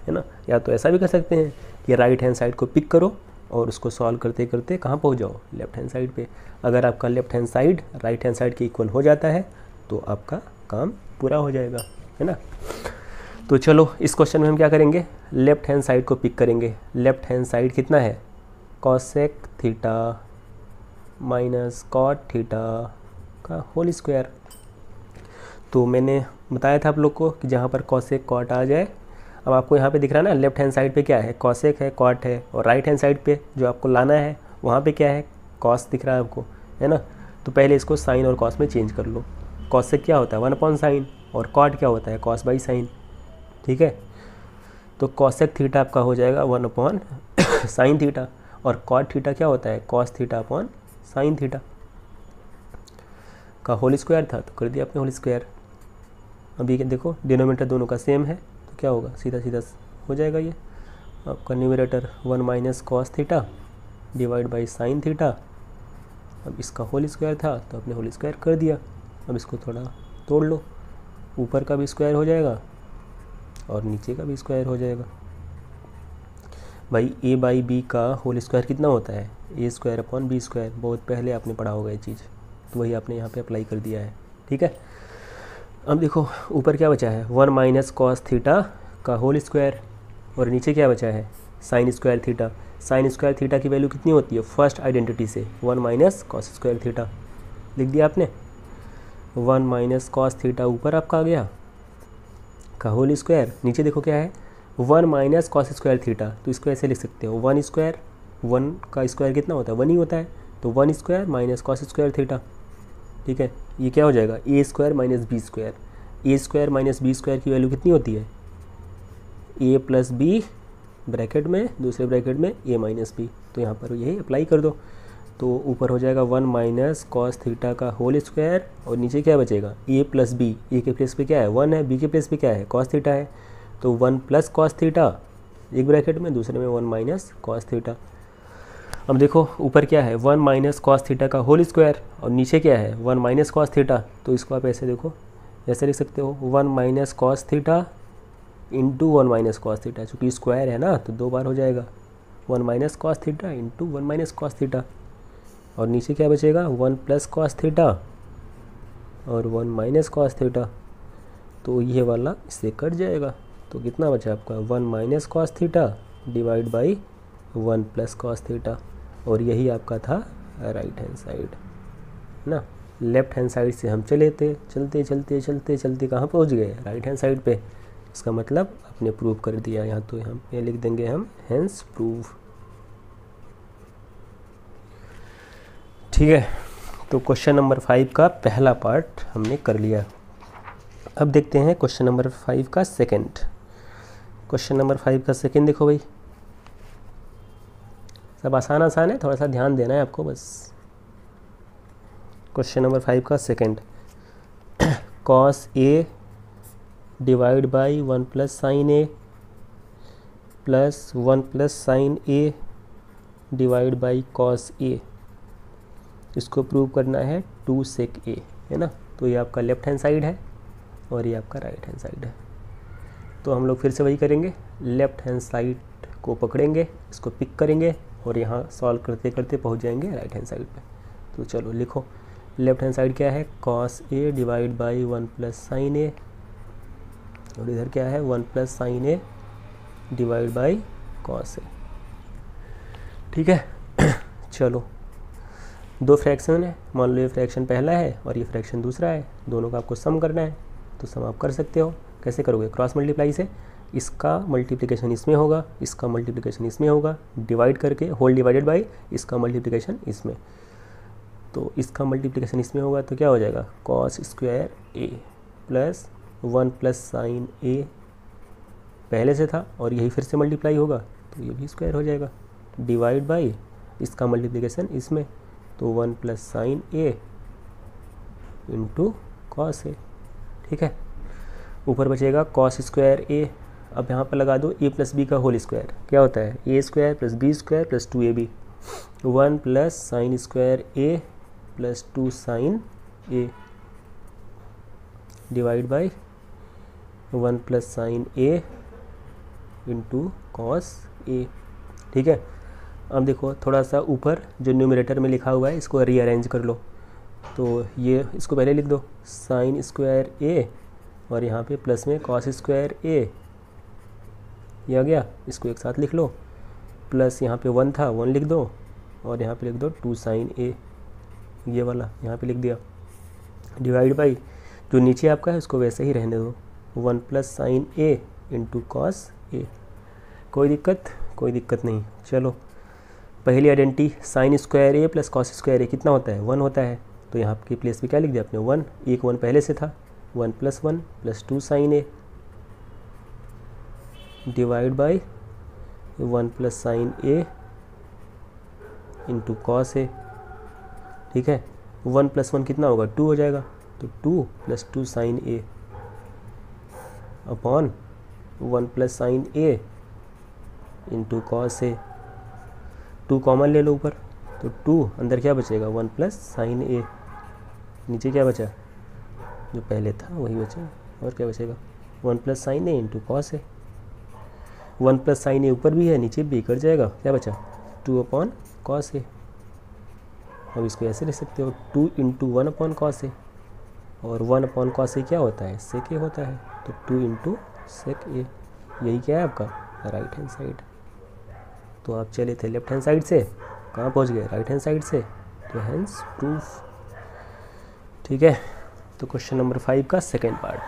है ना। या तो ऐसा भी कर सकते हैं कि राइट हैंड साइड को पिक करो और उसको सॉल्व करते करते कहाँ पहुँच जाओ, लेफ्ट हैंड साइड पे। अगर आपका left hand side right hand side के इक्वल हो जाता है तो आपका काम पूरा हो जाएगा, है ना। तो चलो इस क्वेश्चन में हम क्या करेंगे, लेफ्ट हैंड साइड को पिक करेंगे। लेफ्ट हैंड साइड कितना है, cosec theta minus cot theta का होल स्क्वायर। तो मैंने बताया था आप लोग को कि जहाँ पर कॉसेक कॉट आ जाए, अब आपको यहाँ पे दिख रहा है ना, लेफ्ट हैंड साइड पे क्या है, कॉसेक है, कॉट है, और राइट हैंड साइड पे जो आपको लाना है वहाँ पे क्या है, कॉस दिख रहा है आपको, है ना। तो पहले इसको साइन और कॉस में चेंज कर लो। कॉसेक क्या होता है 1/sin, और कॉट क्या होता है cos/sin, ठीक है। तो कॉसेक थीटा आपका हो जाएगा 1/sin थीटा, और कॉट थीटा क्या होता है cos θ/sin थीटा का होल स्क्वायर था, तो कर दिया आपने होल स्क्वायर। अभी देखो डिनोमिनेटर दोनों का सेम है तो क्या होगा, सीधा सीधा हो जाएगा ये आपका numerator 1 - cos θ divide by sin θ। अब इसका होल स्क्वायर था तो आपने होल स्क्वायर कर दिया। अब इसको थोड़ा तोड़ लो, ऊपर का भी स्क्वायर हो जाएगा और नीचे का भी स्क्वायर हो जाएगा। भाई a/b का होल स्क्वायर कितना होता है, a² / b²। बहुत पहले आपने पढ़ा होगा ये चीज़, तो वही आपने यहाँ पे अप्लाई कर दिया है, ठीक है। अब देखो ऊपर क्या बचा है, 1 - cos θ का होल स्क्वायर, और नीचे क्या बचा है sin² θ। sin² θ की वैल्यू कितनी होती है फर्स्ट आइडेंटिटी से, 1 - cos² θ लिख दिया आपने। 1 - cos θ ऊपर आपका आ गया का होल स्क्वायर, नीचे देखो क्या है 1 - cos² θ। तो इसको ऐसे लिख सकते हो 1² 1 का स्क्वायर कितना होता है 1 ही होता है, तो 1² - cos² θ, ठीक है। ये क्या हो जाएगा a² - b²। a² - b² की वैल्यू कितनी होती है, a + b ब्रैकेट में, दूसरे ब्रैकेट में a - b। तो यहाँ पर यही अप्लाई कर दो, तो ऊपर हो जाएगा 1 - cos θ का होल स्क्वायर, और नीचे क्या बचेगा a + b। a के प्लेस पे क्या है 1 है, b के प्लेस पे क्या है cos θ है, तो 1 + cos θ एक ब्रैकेट में, दूसरे में 1 - cos θ। अब देखो ऊपर क्या है 1 - cos θ का होल स्क्वायर, और नीचे क्या है 1 - cos θ। तो इसको आप ऐसे देखो, ऐसे लिख सकते हो 1 - cos θ इंटू 1 - cos θ, चूँकि स्क्वायर है ना तो 2 बार हो जाएगा 1 - cos θ इंटू 1 - cos θ। और नीचे क्या बचेगा 1 + cos θ और 1 - cos θ। तो ये वाला इससे कट जाएगा, तो कितना बचा आपका 1 - cos θ डिवाइड बाई 1 + cos θ। और यही आपका था राइट हैंड साइड ना। लेफ्ट हैंड साइड से हम चलते चलते कहाँ पहुँच गए, राइट हैंड साइड पे। इसका मतलब आपने प्रूव कर दिया। यहाँ तो हम ये लिख देंगे हम हेंस प्रूव, ठीक है। तो क्वेश्चन नंबर 5 का पहला पार्ट हमने कर लिया। अब देखते हैं क्वेश्चन नंबर 5 का सेकंड। क्वेश्चन नंबर 5 का सेकंड देखो भाई, सब आसान आसान है, थोड़ा सा ध्यान देना है आपको बस। क्वेश्चन नंबर 5 का second, cos a divide by 1 + sin a plus 1 + sin a divide by cos a। इसको प्रूव करना है 2 sec a, है ना। तो ये आपका लेफ्ट हैंड साइड है और ये आपका राइट हैंड साइड है। तो हम लोग फिर से वही करेंगे, लेफ्ट हैंड साइड को पकड़ेंगे, इसको पिक करेंगे और यहाँ सॉल्व करते करते पहुँच जाएंगे राइट हैंड साइड पे। तो चलो लिखो, लेफ्ट हैंड साइड क्या है cos a divide by 1 + sin a, और इधर क्या है 1 + sin a divide by cos a, ठीक है। चलो दो फ्रैक्शन है, मान लो ये फ्रैक्शन पहला है और ये फ्रैक्शन दूसरा है, दोनों का आपको सम करना है। तो सम आप कर सकते हो, कैसे करोगे क्रॉस मल्टीप्लाई से। इसका मल्टीप्लिकेशन इसमें होगा, इसका मल्टीप्लिकेशन इसमें होगा, डिवाइड करके होल डिवाइडेड बाई इसका मल्टीप्लिकेशन इसमें। तो इसका मल्टीप्लिकेशन इसमें होगा तो क्या हो जाएगा cos² a plus 1 + sin a पहले से था और यही फिर से मल्टीप्लाई होगा तो ये भी स्क्वायर हो जाएगा, डिवाइड बाई इसका मल्टीप्लिकेशन इसमें, तो 1 + sin a into cos a, ठीक है। ऊपर बचेगा cos² a। अब यहाँ पर लगा दो a + b का होल स्क्वायर, क्या होता है a² + b² + 2ab। 1 + sin² a plus 2 sin a divide by 1 + sin a into cos a, ठीक है। अब देखो थोड़ा सा ऊपर जो न्यूमरेटर में लिखा हुआ है इसको रीअरेंज कर लो। तो ये इसको पहले लिख दो साइन स्क्वायर ए और यहाँ पे प्लस में कॉस स्क्वायर ए, ये आ गया। इसको एक साथ लिख लो, प्लस यहाँ पे 1 था 1 लिख दो और यहाँ पे लिख दो 2 साइन ए, ये वाला यहाँ पे लिख दिया। डिवाइड बाई जो नीचे आपका है उसको वैसे ही रहने दो, 1 plus sine A into cos ए। कोई दिक्कत नहीं। चलो पहली आइडेंटिटी साइन स्क्वायर ए प्लस कॉस स्क्वायर ए कितना होता है 1 होता है, तो यहाँ की प्लेस पे क्या लिख दिया आपने 1, एक 1 पहले से था, 1 plus 2 sine A divide by 1 plus sine A into cos A. ठीक है, 1 प्लस 1 कितना होगा 2 हो जाएगा, तो 2 plus 2 sine A upon 1 plus sine A into cos A. 2 common ले लो ऊपर, तो 2 अंदर क्या बचेगा 1 प्लस साइन ए, नीचे क्या बचा जो पहले था वही बचा, और क्या बचेगा 1 plus sine A into cos A. 1 plus sine ए ऊपर भी है नीचे भी कट जाएगा, क्या बचा 2 अपॉन कॉस ए। अब इसको ऐसे लिख सकते हो 2 इंटू 1 अपॉन कॉस ए, और 1 अपॉन कॉस ए क्या होता है सेक ए होता है, तो 2 इंटू सेक ए। यही क्या है आपका राइट हैंड साइड। तो आप चले थे लेफ्ट हैंड साइड से, कहाँ पहुँच गए राइट हैंड साइड से, तो हैंस प्रूफ। ठीक है, तो क्वेश्चन नंबर 5 का सेकेंड पार्ट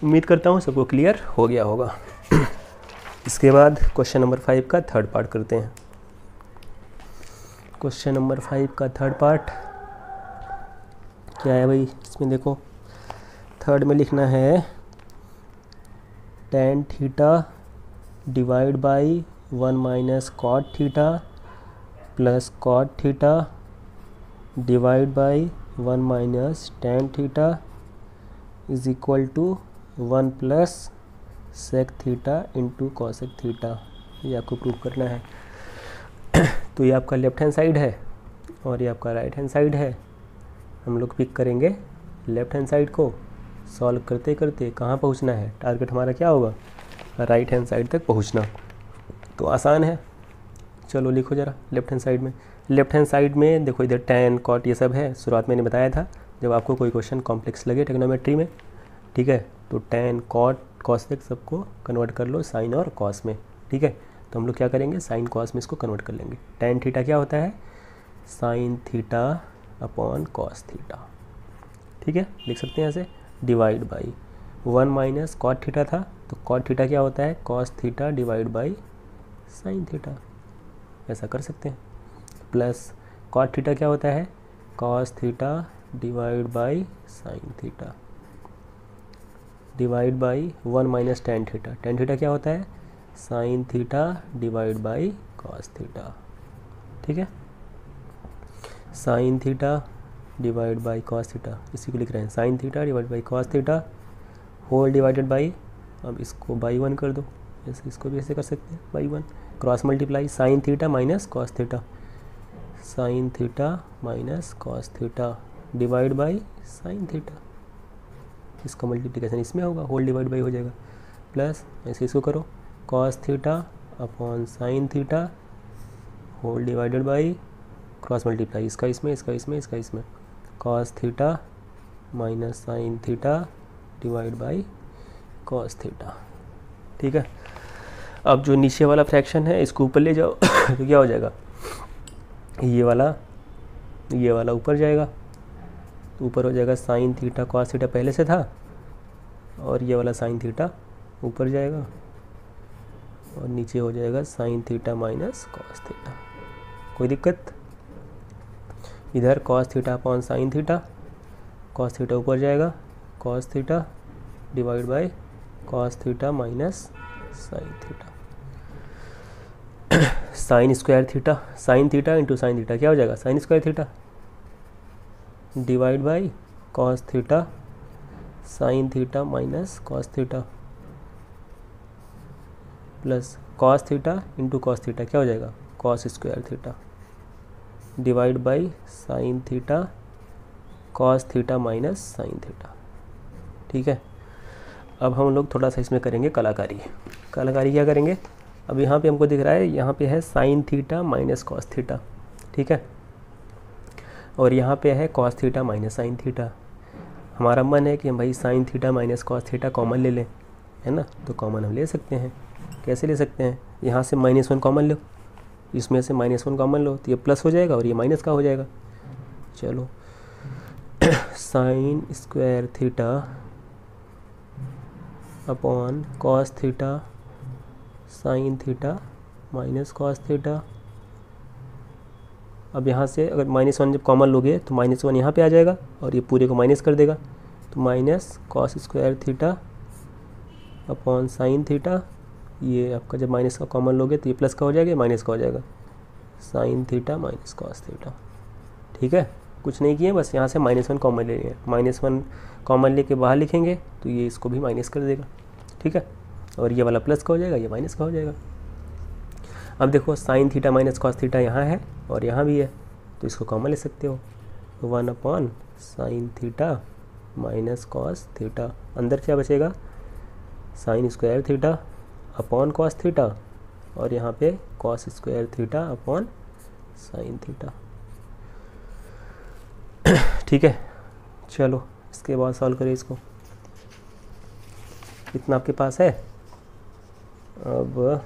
उम्मीद करता हूँ सबको क्लियर हो गया होगा। इसके बाद क्वेश्चन नंबर 5 का थर्ड पार्ट करते हैं। क्वेश्चन नंबर 5 का थर्ड पार्ट क्या है भाई, इसमें देखो थर्ड में लिखना है tan theta divide by 1 minus cot theta plus cot theta divide by 1 minus tan theta is equal to 1 plus sec theta into cosec theta. ये आपको प्रूव करना है। तो ये आपका लेफ्ट हैंड साइड है और ये आपका राइट हैंड साइड है। हम लोग पिक करेंगे लेफ्ट हैंड साइड को, सॉल्व करते करते कहाँ पहुँचना है, टारगेट हमारा क्या होगा राइट हैंड साइड तक पहुँचना। तो आसान है, चलो लिखो ज़रा लेफ्ट हैंड साइड में। लेफ्ट हैंड साइड में देखो इधर tan कॉट ये सब है, शुरुआत में मैंने बताया था जब आपको कोई क्वेश्चन कॉम्प्लेक्स लगे ट्रिग्नोमेट्री में, ठीक है, तो tan कॉट कॉसेक सबको कन्वर्ट कर लो साइन और कॉस में। ठीक है, तो हम लोग क्या करेंगे साइन कॉस में इसको कन्वर्ट कर लेंगे। tan थीटा क्या होता है sine theta upon cos theta. ठीक है, लिख सकते हैं ऐसे, divide by 1 minus cot theta था, तो कॉट थीटा क्या होता है cos theta divide by sine theta, ऐसा कर सकते हैं। प्लस कॉट थीटा क्या होता है cos theta divide by sine theta divide by 1 minus tan theta. tan theta क्या होता है sine theta divide by cos theta. ठीक है, sine theta divide by cos theta, इसी को लिख रहे हैं sine theta divide by cos theta whole divided by, अब इसको बाई 1 कर दो, जैसे इसको भी ऐसे कर सकते हैं by 1, cross multiply sign theta minus cos theta, sign theta minus cos theta divide by sine theta, इसका मल्टीप्लिकेशन इसमें होगा होल डिवाइड बाई हो जाएगा, प्लस ऐसे इसको करो cos theta upon sine theta whole divided by cross multiply इसका इसमें इसका इसमें इसका इसमें, cos theta minus sine theta divide by cos theta. ठीक है, अब जो नीचे वाला फ्रैक्शन है इसको ऊपर ले जाओ तो क्या हो जाएगा ये वाला ऊपर जाएगा, तो ऊपर हो जाएगा साइन थीटा कॉस थीटा पहले से था, और ये वाला साइन थीटा ऊपर जाएगा और नीचे हो जाएगा sign theta minus cos theta. कोई दिक्कत, इधर cos theta upon sine theta, cos theta ऊपर जाएगा cos theta divide by cos theta minus sine theta, sign square theta, sign theta into sine theta क्या हो जाएगा sign square theta divide by cos theta sine theta minus cos theta, plus cos theta into cos theta क्या हो जाएगा cos square theta divide by sine theta cos theta minus sine theta. ठीक है, अब हम लोग थोड़ा सा इसमें करेंगे कलाकारी। कलाकारी क्या करेंगे, अब यहाँ पे हमको दिख रहा है, यहाँ पे है sine theta minus cos theta, ठीक है, और यहाँ पे है cos theta minus sine theta. हमारा मन है कि हम भाई sign theta minus cos theta common ले लें, है ना, तो कॉमन हम ले सकते हैं। कैसे ले सकते हैं, यहाँ से -1 कॉमन लो, इसमें से -1 कॉमन लो तो ये प्लस हो जाएगा और ये माइनस का हो जाएगा। चलो sign square theta upon cos theta sine theta minus cos theta. अब यहाँ से अगर -1 जब कॉमन लोगे तो -1 यहाँ पे आ जाएगा और ये पूरे को माइनस कर देगा, तो minus cos square theta upon sine theta. ये आपका जब माइनस का कॉमन लोगे तो ये प्लस का हो जाएगा, माइनस का हो जाएगा, sign theta minus cos theta. ठीक है, कुछ नहीं किए, बस यहाँ से -1 कॉमन ले लिए, -1 कॉमन लेके बाहर लिखेंगे तो ये इसको भी माइनस कर देगा। ठीक है, और ये वाला प्लस का हो जाएगा, ये माइनस का हो जाएगा। अब देखो sine theta minus cos theta यहाँ है और यहाँ भी है, तो इसको कॉमन ले सकते हो, 1 upon sine theta minus cos theta. अंदर क्या बचेगा, sign square theta upon cos theta, और यहाँ पे cos square theta upon sine theta. ठीक है, चलो इसके बाद सॉल्व करें इसको। इतना आपके पास है। अब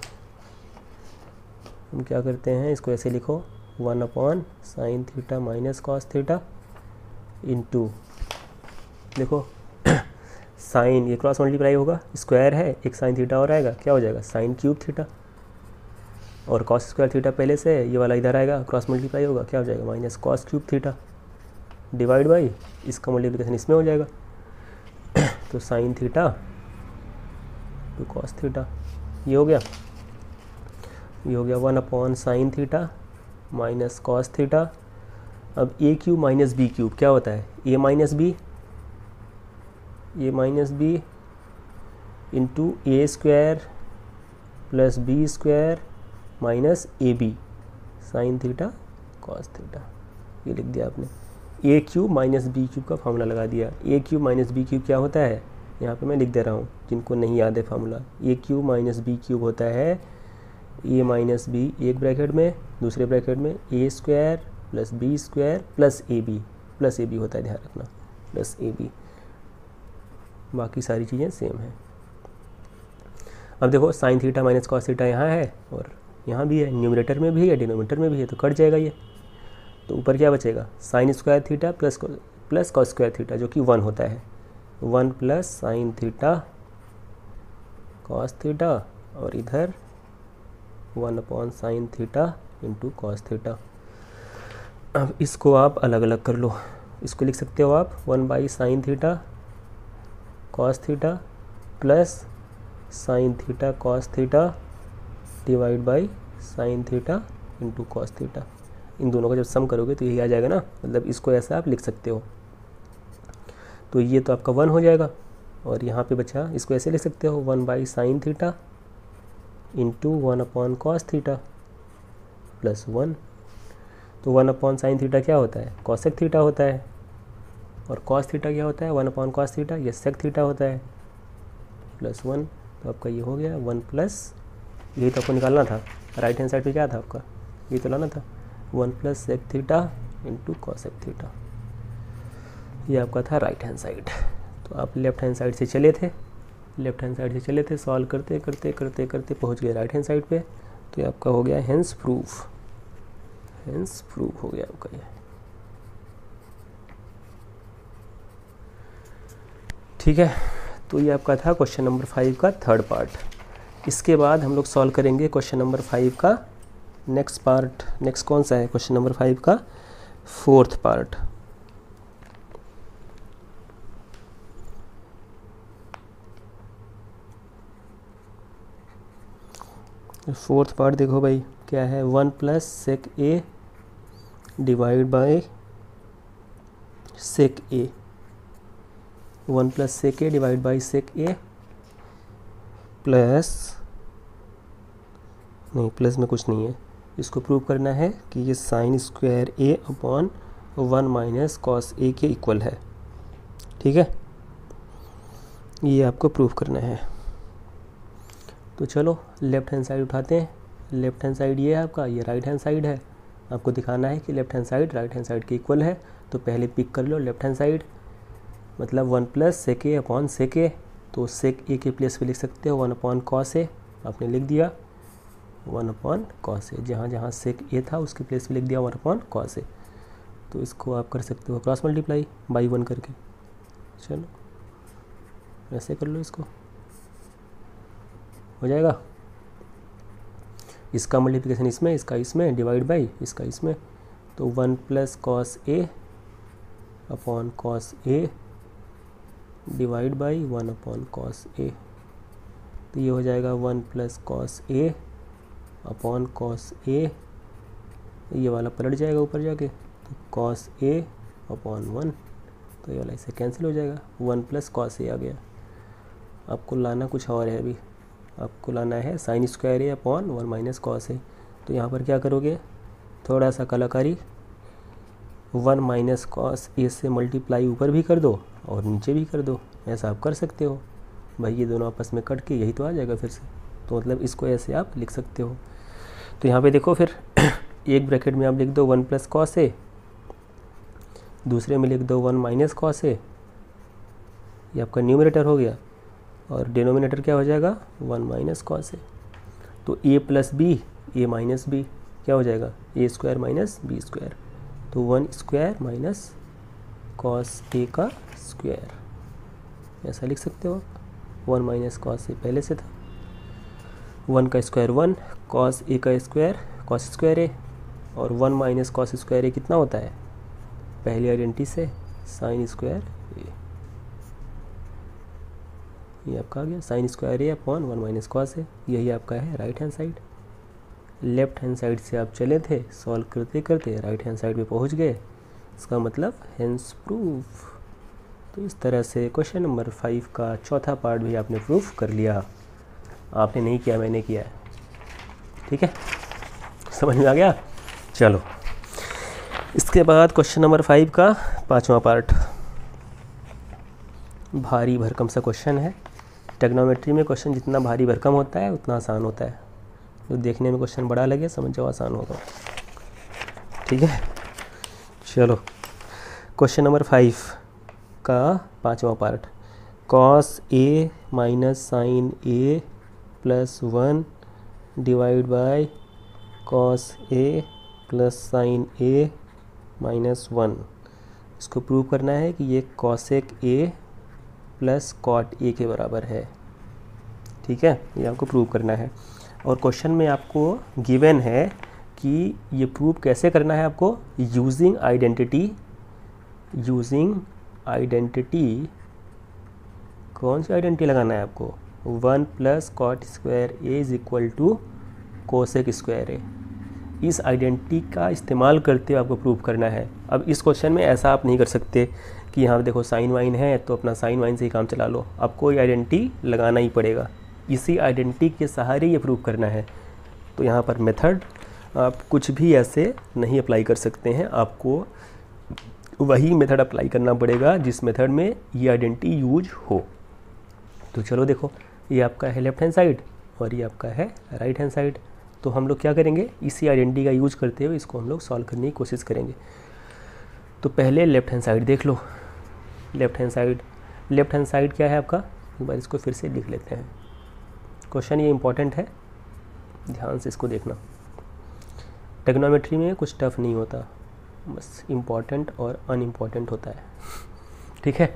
हम क्या करते हैं, इसको ऐसे लिखो, 1 upon sine theta minus cos theta into, देखो साइन ये क्रॉस मल्टीप्लाई होगा, स्क्वायर है, एक साइन थीटा और आएगा, क्या हो जाएगा साइन क्यूब थीटा, और कॉस स्क्वायर थीटा पहले से है, ये वाला इधर आएगा, क्रॉस मल्टीप्लाई होगा, क्या हो जाएगा minus cos cube theta divide by इसका मल्टीप्लिकेशन इसमें हो जाएगा, तो sine theta to cos theta. ये हो गया, ये हो गया 1 upon sine theta minus cos theta. अब A cube minus B cube क्या होता है, A minus B into A square plus B square minus A B sine theta cos theta. ये लिख दिया आपने, A cube minus B cube का formula लगा दिया। ए क्यूब माइनस बी क्यूब क्या होता है, यहाँ पे मैं लिख दे रहा हूँ जिनको नहीं याद है formula. A cube minus B cube होता है ए माइनस बी एक ब्रैकेट में, दूसरे ब्रैकेट में A square plus B square plus A B होता है, ध्यान रखना, प्लस ए बी, बाकी सारी चीज़ें सेम हैं। अब देखो sine theta minus cos theta यहाँ है और यहाँ भी है, न्यूमरेटर में भी है डिनोमिनेटर में भी है, तो कट जाएगा ये। तो ऊपर क्या बचेगा, sign square theta plus cos square theta जो कि 1 होता है, 1 plus sine theta cos theta, और इधर 1 upon sine theta into cos theta. अब इसको आप अलग अलग कर लो, इसको लिख सकते हो आप 1 by sine theta cos theta plus sine theta cos theta divide by sine theta into cos theta. इन दोनों का जब सम करोगे तो यही आ जाएगा ना, मतलब इसको ऐसा आप लिख सकते हो। तो ये तो आपका 1 हो जाएगा, और यहाँ पे बचा, इसको ऐसे लिख सकते हो 1 by sine theta into 1 upon cos theta plus 1। तो 1 अपॉन साइन थीटा क्या होता है, कॉसेक थीटा होता है, और कॉस थीटा क्या होता है, 1 अपॉन कॉस थीटा, ये सेक थीटा होता है, प्लस 1। तो आपका ये हो गया 1 प्लस, यही तो आपको निकालना था, राइट हैंड साइड पे क्या था आपका, ये तो लाना था, 1 plus sec theta into cosec theta. ये आपका था राइट हैंड साइड। तो आप लेफ्ट हैंड साइड से चले थे, सॉल्व करते करते पहुंच गए राइट हैंड साइड पे। तो ये आपका हो गया हेंस प्रूफ हो गया आपका ये। ठीक है, तो ये आपका था क्वेश्चन नंबर 5 का थर्ड पार्ट। इसके बाद हम लोग सॉल्व करेंगे क्वेश्चन नंबर 5 का नेक्स्ट पार्ट। नेक्स्ट कौन सा है, क्वेश्चन नंबर 5 का फोर्थ पार्ट। फोर्थ पार्ट देखो भाई क्या है, 1 plus sec A divide by sec A, 1 plus sec A divide by sec A plus, नहीं प्लस में कुछ नहीं है, इसको प्रूव करना है कि ये sign square A upon 1 minus cos ए के इक्वल है। ठीक है, ये आपको प्रूव करना है। तो चलो लेफ़्ट हैंड साइड उठाते हैं। लेफ़्ट हैंड साइड ये है आपका, ये राइट हैंड साइड है। आपको दिखाना है कि left hand side right hand side के इक्वल है। तो पहले पिक कर लो लेफ़्ट हैंड साइड, मतलब 1 plus sec A upon sec A. तो सेक ए के प्लेस पे लिख सकते हो 1 अपॉन कॉस ए, आपने लिख दिया 1 अपॉन कॉस ए। जहाँ जहाँ सेक ए था उसके प्लेस पे लिख दिया 1 अपॉन कॉस ए। तो इसको आप कर सकते हो क्रॉस मल्टीप्लाई बाई 1 करके। चलो ऐसे कर लो, इसको हो जाएगा। इसका मल्टीप्लिकेशन इसमें, इसका इसमें, डिवाइड बाई इसका इसमें। तो 1 plus cos A upon cos A divide by 1 upon cos A. तो ये हो जाएगा 1 plus cos A upon cos A. ये वाला पलट जाएगा ऊपर जाके, तो कॉस ए अपॉन 1। तो ये वाला इससे कैंसिल हो जाएगा, 1 प्लस कॉस ए आ गया। आपको लाना कुछ और है, अभी आपको लाना है sine square A upon 1 minus cos A. तो यहाँ पर क्या करोगे, थोड़ा सा कलाकारी, 1 माइनस कॉस ए से मल्टीप्लाई ऊपर भी कर दो और नीचे भी कर दो, ऐसा आप कर सकते हो भाई। ये दोनों आपस में कट के यही तो आ जाएगा फिर से। तो मतलब इसको ऐसे आप लिख सकते हो। तो यहाँ पे देखो फिर एक ब्रैकेट में आप लिख दो 1 प्लस कॉस ए, दूसरे में लिख दो 1 माइनस कॉस ए। ये आपका न्यूमरेटर हो गया, और डिनोमिनेटर क्या हो जाएगा 1 माइनस कॉस ए। तो A plus B, A minus B क्या हो जाएगा, A square minus B square. तो 1 स्क्वायर माइनस कॉस ए का स्क्वायर, ऐसा लिख सकते हो। 1 माइनस कॉस ए पहले से था, 1 का स्क्वायर 1, कॉस ए का स्क्वायर कॉस स्क्वायर ए, और 1 माइनस कॉस स्क्वायर ए कितना होता है, पहली आइडेंटिटी से साइन स्क्वायर ए। ये आपका आ गया sign square A upon 1 minus cos ए। यही आपका है right hand side. Left hand side से आप चले थे, सॉल्व करते करते राइट हैंड साइड पे पहुंच गए, इसका मतलब हेंस प्रूफ। तो इस तरह से क्वेश्चन नंबर 5 का चौथा पार्ट भी आपने प्रूफ कर लिया। आपने नहीं किया, मैंने किया है, ठीक है, समझ में आ गया। चलो इसके बाद क्वेश्चन नंबर 5 का पांचवा पार्ट, भारी भरकम सा क्वेश्चन है। ट्रिग्नोमेट्री में क्वेश्चन जितना भारी भरकम होता है उतना आसान होता है। जो देखने में क्वेश्चन बड़ा लगे समझ जाओ आसान होगा, ठीक है। चलो क्वेश्चन नंबर 5 का पांचवा part, cos A minus sine A plus 1 divide by cos A plus sine A minus 1। इसको प्रूव करना है कि ये cosec A plus cot A के बराबर है, ठीक है, ये आपको प्रूव करना है। और क्वेश्चन में आपको गिवन है कि ये प्रूव कैसे करना है आपको, यूजिंग आइडेंटिटी। कौन सी आइडेंटिटी लगाना है आपको, 1 plus cot square A is equal to cosec square A. इस आइडेंटिटी का इस्तेमाल करते हुए आपको प्रूव करना है। अब इस क्वेश्चन में ऐसा आप नहीं कर सकते कि यहाँ देखो साइन वाइन है तो अपना साइन वाइन से ही काम चला लो, आपको ये आइडेंटिटी लगाना ही पड़ेगा। इसी आइडेंटिटी के सहारे ये प्रूव करना है। तो यहाँ पर मेथड आप कुछ भी ऐसे नहीं अप्लाई कर सकते हैं, आपको वही मेथड अप्लाई करना पड़ेगा जिस मेथड में ये आइडेंटिटी यूज हो। तो चलो देखो, ये आपका है लेफ्ट हैंड साइड और ये आपका है राइट हैंड साइड। तो हम लोग क्या करेंगे, इसी आइडेंटिटी का यूज करते हुए इसको हम लोग सॉल्व करने की कोशिश करेंगे। तो पहले लेफ्ट हैंड साइड देख लो। लेफ्ट हैंड साइड क्या है आपका, एक बार इसको फिर से लिख लेते हैं। क्वेश्चन ये इंपॉर्टेंट है, ध्यान से इसको देखना। ट्रिग्नोमेट्री में कुछ टफ नहीं होता, बस इम्पॉर्टेंट और अनइम्पॉर्टेंट होता है, ठीक है।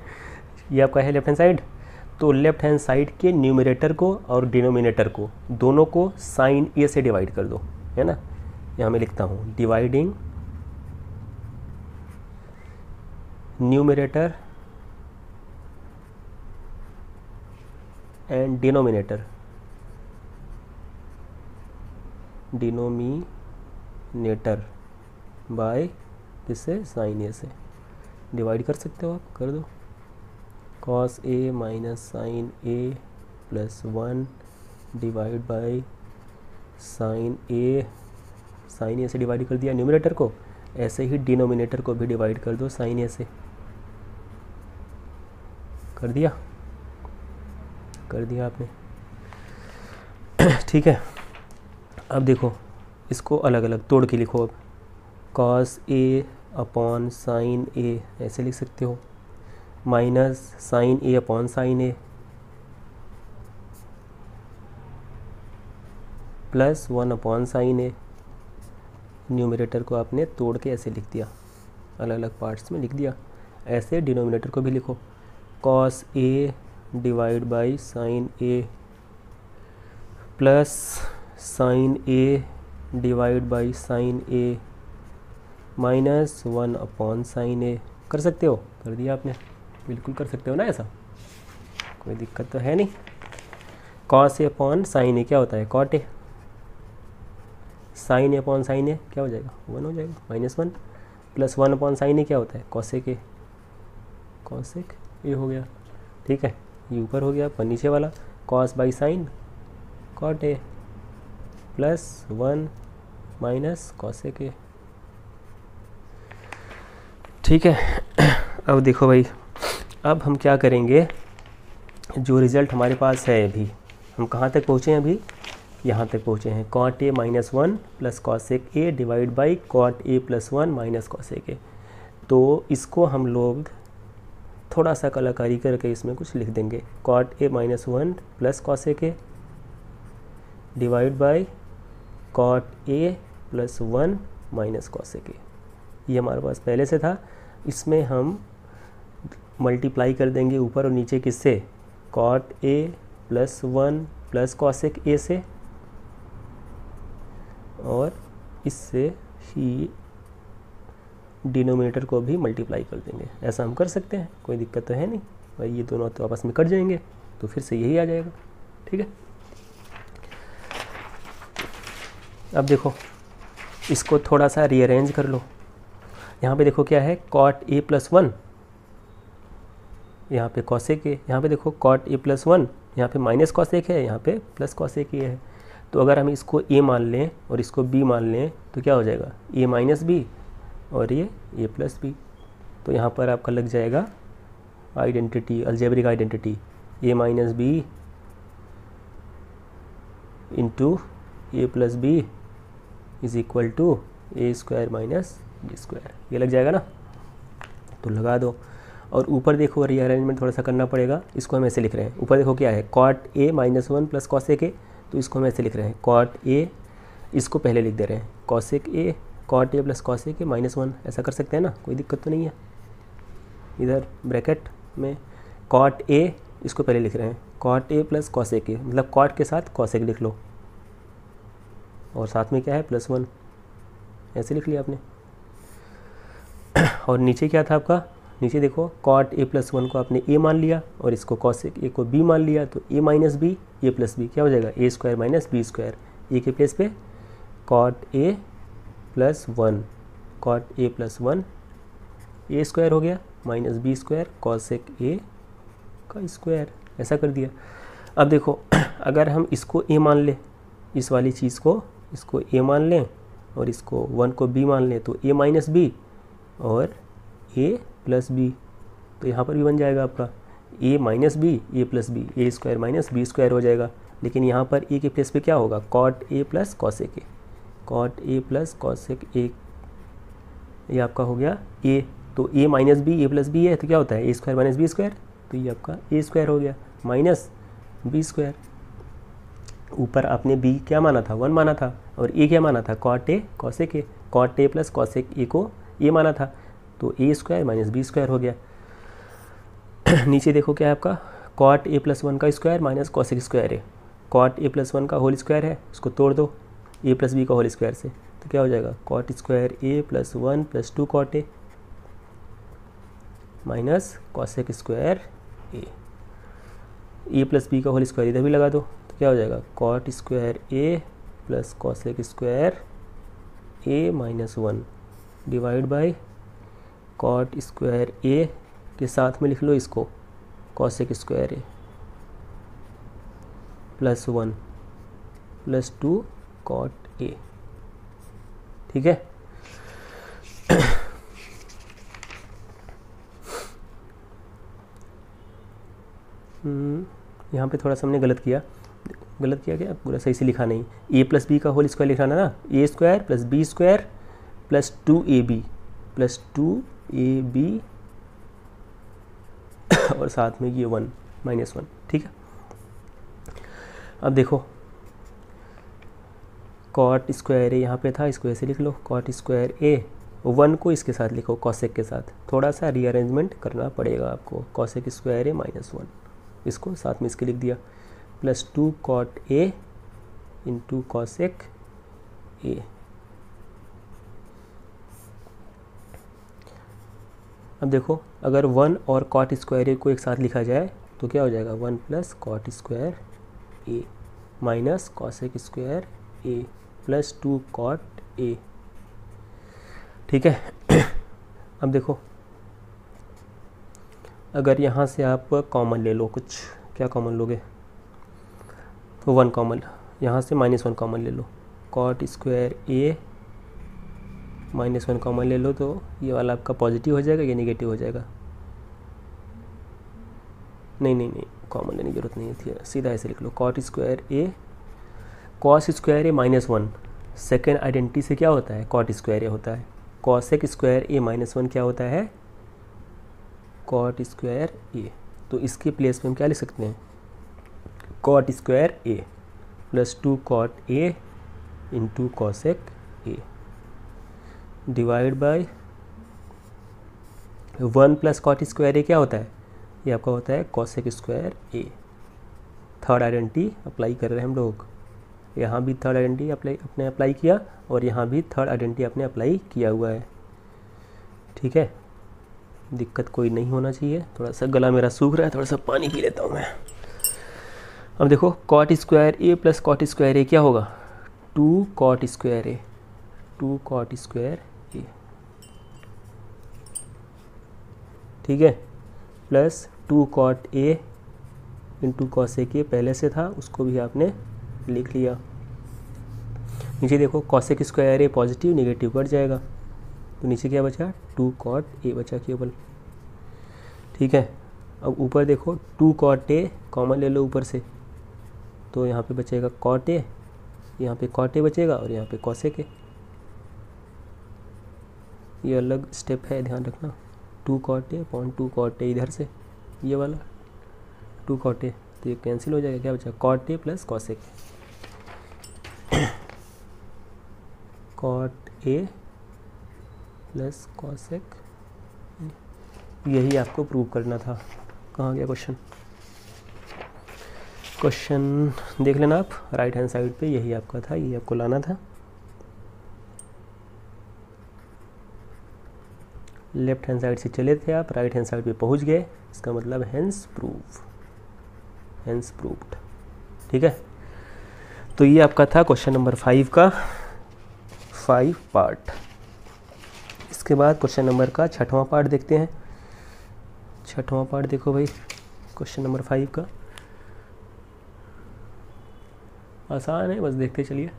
ये आपका है लेफ्ट हैंड साइड। तो लेफ्ट हैंड साइड के न्यूमरेटर को और डिनोमिनेटर को दोनों को साइन ए से डिवाइड कर दो, है ना। यहाँ मैं लिखता हूँ dividing numerator and denominator by किससे, साइन ए से डिवाइड कर सकते हो आप, कर दो। Cos A minus sine A plus 1 divide by sine A से डिवाइड कर दिया न्यूमरेटर को, ऐसे ही डिनोमिनेटर को भी डिवाइड कर दो साइन ए से। कर दिया आपने। ठीक है, अब देखो इसको अलग अलग तोड़ के लिखो। अब कॉस ए अपॉन साइन ए ऐसे लिख सकते हो, minus sine A upon sine A plus 1 upon sine A. Numerator को आपने तोड़ के ऐसे लिख दिया, अलग अलग पार्ट्स में लिख दिया। ऐसे डिनोमिनेटर को भी लिखो, cos A divide by sine A plus sine A divide by sine A minus 1 upon sine A. कर सकते हो? कर दिया आपने, बिल्कुल कर सकते हो ना, ऐसा कोई दिक्कत तो है नहीं। Cos A upon sine A क्या होता है? Cot A. Sine A upon sine A क्या हो जाएगा? 1 हो जाएगा, -1 प्लस 1 अपॉन साइन ए क्या होता है? कॉसेक ए। कॉसेक ए हो गया, ठीक है, ये ऊपर हो गया, पर नीचे वाला cos by sine cot A plus 1 minus cosec A. ठीक है, अब देखो भाई, अब हम क्या करेंगे, जो रिज़ल्ट हमारे पास है अभी, हम कहाँ तक पहुँचे हैं? अभी यहाँ तक पहुँचे हैं, cot A -1 plus cosec A divide by cot A plus 1 minus cosec A. तो इसको हम लोग थोड़ा सा कलाकारी करके इसमें कुछ लिख देंगे, cot A -1 plus cosec A divide by cot A plus 1 minus cosec A. ये हमारे पास पहले से था, इसमें हम मल्टीप्लाई कर देंगे ऊपर और नीचे किससे? Cot A plus 1 plus cosec A से, और इससे ही डिनोमिनेटर को भी मल्टीप्लाई कर देंगे। ऐसा हम कर सकते हैं, कोई दिक्कत तो है नहीं भाई, ये दोनों तो आपस में कट जाएंगे तो फिर से यही आ जाएगा। ठीक है, अब देखो इसको थोड़ा सा रीअरेंज कर लो। यहाँ पे देखो क्या है, कॉट ए प्लस 1, यहाँ पे कॉसेक ए, यहाँ पे देखो कॉट ए प्लस 1, यहाँ पे माइनस कॉसेक है, यहाँ पे प्लस कॉसेक ए है। तो अगर हम इसको ए मान लें और इसको बी मान लें तो क्या हो जाएगा? ए माइनस बी और ये ए प्लस बी। तो यहाँ पर आपका लग जाएगा identity, algebraic identity, A minus B into A plus B is equal to A square minus B square. ये लग जाएगा ना, तो लगा दो। और ऊपर देखो रीअरेंजमेंट थोड़ा सा करना पड़ेगा, इसको हम ऐसे लिख रहे हैं, ऊपर देखो क्या है, cot A -1 plus cosec A, तो इसको हम ऐसे लिख रहे हैं, कॉट ए, इसको पहले लिख दे रहे हैं cosec A, cot A plus cosec A -1, ऐसा कर सकते हैं ना, कोई दिक्कत तो नहीं है। इधर ब्रैकेट में कॉट ए, इसको पहले लिख रहे हैं cot A plus cosec A, मतलब कॉट के साथ कॉसेक लिख लो, और साथ में क्या है +1, ऐसे लिख लिया आपने। और नीचे क्या था आपका, नीचे देखो कॉट ए प्लस 1 को आपने ए मान लिया और इसको कॉसेक ए को बी मान लिया, तो A minus B A plus B क्या हो जाएगा? A square minus B square. A के प्लेस पे cot A plus 1, cot A plus 1 A square हो गया minus B square cosec A का स्क्वायर, ऐसा कर दिया। अब देखो अगर हम इसको ए मान लें, इस वाली चीज़ को, इसको ए मान लें और इसको 1 को बी मान लें, तो ए माइनस बी और ए प्लस बी, तो यहाँ पर भी बन जाएगा आपका ए minus B A plus B, A square minus B square हो जाएगा। लेकिन यहाँ पर ए के प्लेस पे क्या होगा? Cot A plus cosec A, cot A plus cosec A, ये आपका हो गया ए। तो A minus B A plus B है तो क्या होता है? ए स्क्वायर माइनस बी स्क्वायर, तो ये आपका ए स्क्वायर हो गया माइनस बी स्क्वायर। ऊपर आपने बी क्या माना था? 1 माना था, और ए क्या माना था? Cot A cosec A, cot A plus cosec A को ए माना था, तो A square minus B square हो गया। नीचे देखो क्या है आपका, कॉट ए प्लस 1 का स्क्वायर माइनस कॉसेक स्क्वायर है, कॉट ए प्लस 1 का होल स्क्वायर है, उसको तोड़ दो ए प्लस बी का होल स्क्वायर से, तो क्या हो जाएगा? Cot square A plus 1 plus 2 cot a minus cosec square A plus B का होल स्क्वायर इधर भी लगा दो, तो क्या हो जाएगा? Cot square A plus cosec square A minus 1 divide by cot square A के साथ में लिख लो इसको cosec square A plus 1 plus 2 cot a. ठीक है, यहाँ पे थोड़ा सा हमने गलत किया, गलत किया गया, पूरा सही से लिखा नहीं। ए प्लस बी का होल स्क्वायर लिखाना ना, A square plus B square plus 2ab plus 2ab और साथ में ये 1 -1, ठीक है। अब देखो कॉट स्क्वायर ए यहाँ पे था, इसको ऐसे लिख लो, कॉट स्क्वायर ए, 1 को इसके साथ लिखो कॉसेक के साथ, थोड़ा सा रीअरेंजमेंट करना पड़ेगा आपको, कॉसेक स्क्वायर ए -1, इसको साथ में इसके लिख दिया, plus 2 cot A into cosec a. अब देखो अगर 1 और कॉट स्क्वायर ए को एक साथ लिखा जाए तो क्या हो जाएगा, 1 plus cot square A minus cosec square A plus 2 cot a, ठीक है। अब देखो अगर यहाँ से आप कॉमन ले लो कुछ, क्या कॉमन लोगे, तो 1 कॉमन, यहाँ से -1 कॉमन ले लो, कॉट स्क्वायर ए -1 कॉमन ले लो, तो ये वाला आपका पॉजिटिव हो जाएगा, ये नेगेटिव हो जाएगा। नहीं कॉमन लेने की जरूरत नहीं थी, सीधा ऐसे लिख लो, cot square A, cos square A -1 second identity से क्या होता है, कॉट स्क्वायर ए होता है, कॉसेक स्क्वायर ए -1 क्या होता है, कॉट स्क्वायर ए। तो इसके प्लेस में हम क्या लिख सकते हैं, cot square A plus 2 cot A into cosec A divide by 1 plus cot square ए क्या होता है, ये आपका होता है cosec square A. Third identity apply कर रहे हैं हम लोग, यहाँ भी थर्ड आइडेंटिटी अपने अप्लाई किया और यहाँ भी थर्ड आइडेंटिटी आपने अप्लाई किया हुआ है, ठीक है। दिक्कत कोई नहीं होना चाहिए। थोड़ा सा गला मेरा सूख रहा है, थोड़ा सा पानी पी लेता हूँ मैं। अब देखो कॉट स्क्वायर ए प्लस कॉट स्क्वायर ए क्या होगा, 2 cot square a, 2 cot square ए, ठीक है, plus 2 cot A into cosec a पहले से था, उसको भी आपने लिख लिया। नीचे देखो कॉसेक स्क्वायर ए पॉजिटिव नेगेटिव कट जाएगा, तो नीचे क्या बचा, 2 कॉट ए बचा केवल, ठीक है। अब ऊपर देखो 2 कॉट ए कॉमन ले लो ऊपर से, तो यहाँ पे बचेगा कॉट ए, यहाँ पे कॉट ए बचेगा और यहाँ पे कॉसेक ए। ये अलग स्टेप है, ध्यान रखना, 2 cot a upon 2 cot a इधर से, ये वाला 2 कॉट ए, तो ये कैंसिल हो जाएगा, क्या बचा, कॉट ए प्लस कॉसेक, कॉट ए प्लस कॉसेक, यही आपको प्रूव करना था। कहाँ गया क्वेश्चन, क्वेश्चन देख लेना आप, राइट हैंड साइड पे यही आपका था, ये आपको लाना था। लेफ्ट हैंड साइड से चले थे आप, राइट हैंड साइड पे पहुंच गए, इसका मतलब हैंस प्रूव, हैंस प्रूव्ड, ठीक है। तो ये आपका था क्वेश्चन नंबर 5 का 5 पार्ट। इसके बाद क्वेश्चन नंबर का 6वां पार्ट देखते हैं। 6वां पार्ट देखो भाई, क्वेश्चन नंबर 5 का आसान है, बस देखते चलिए।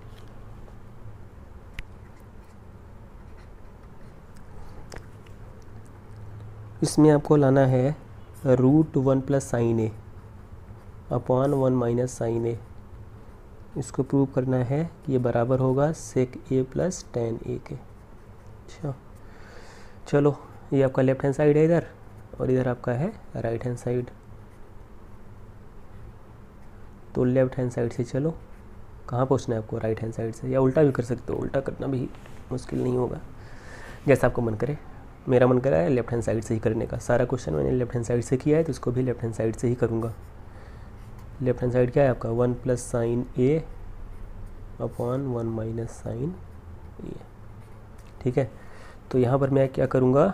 इसमें आपको लाना है √1 plus sine A upon 1 minus sine ए। इसको प्रूव करना है कि ये बराबर होगा सेक ए प्लस टेन ए के। अच्छा चलो, ये आपका लेफ्ट हैंड साइड है इधर, और इधर आपका है राइट हैंड साइड। तो लेफ्ट हैंड साइड से चलो, कहाँ पहुँचना है आपको, राइट हैंड साइड से, या उल्टा भी कर सकते हो, उल्टा करना भी मुश्किल नहीं होगा, जैसा आपको मन करे। मेरा मन करा है लेफ्ट हैंड साइड से ही करने का, सारा क्वेश्चन मैंने लेफ्ट हैंड साइड से किया है, तो इसको भी लेफ्ट हैंड साइड से ही करूँगा। लेफ्ट हैंड साइड क्या है आपका, 1 plus sine A upon 1 minus sine ए, ठीक है। तो यहाँ पर मैं क्या करूँगा,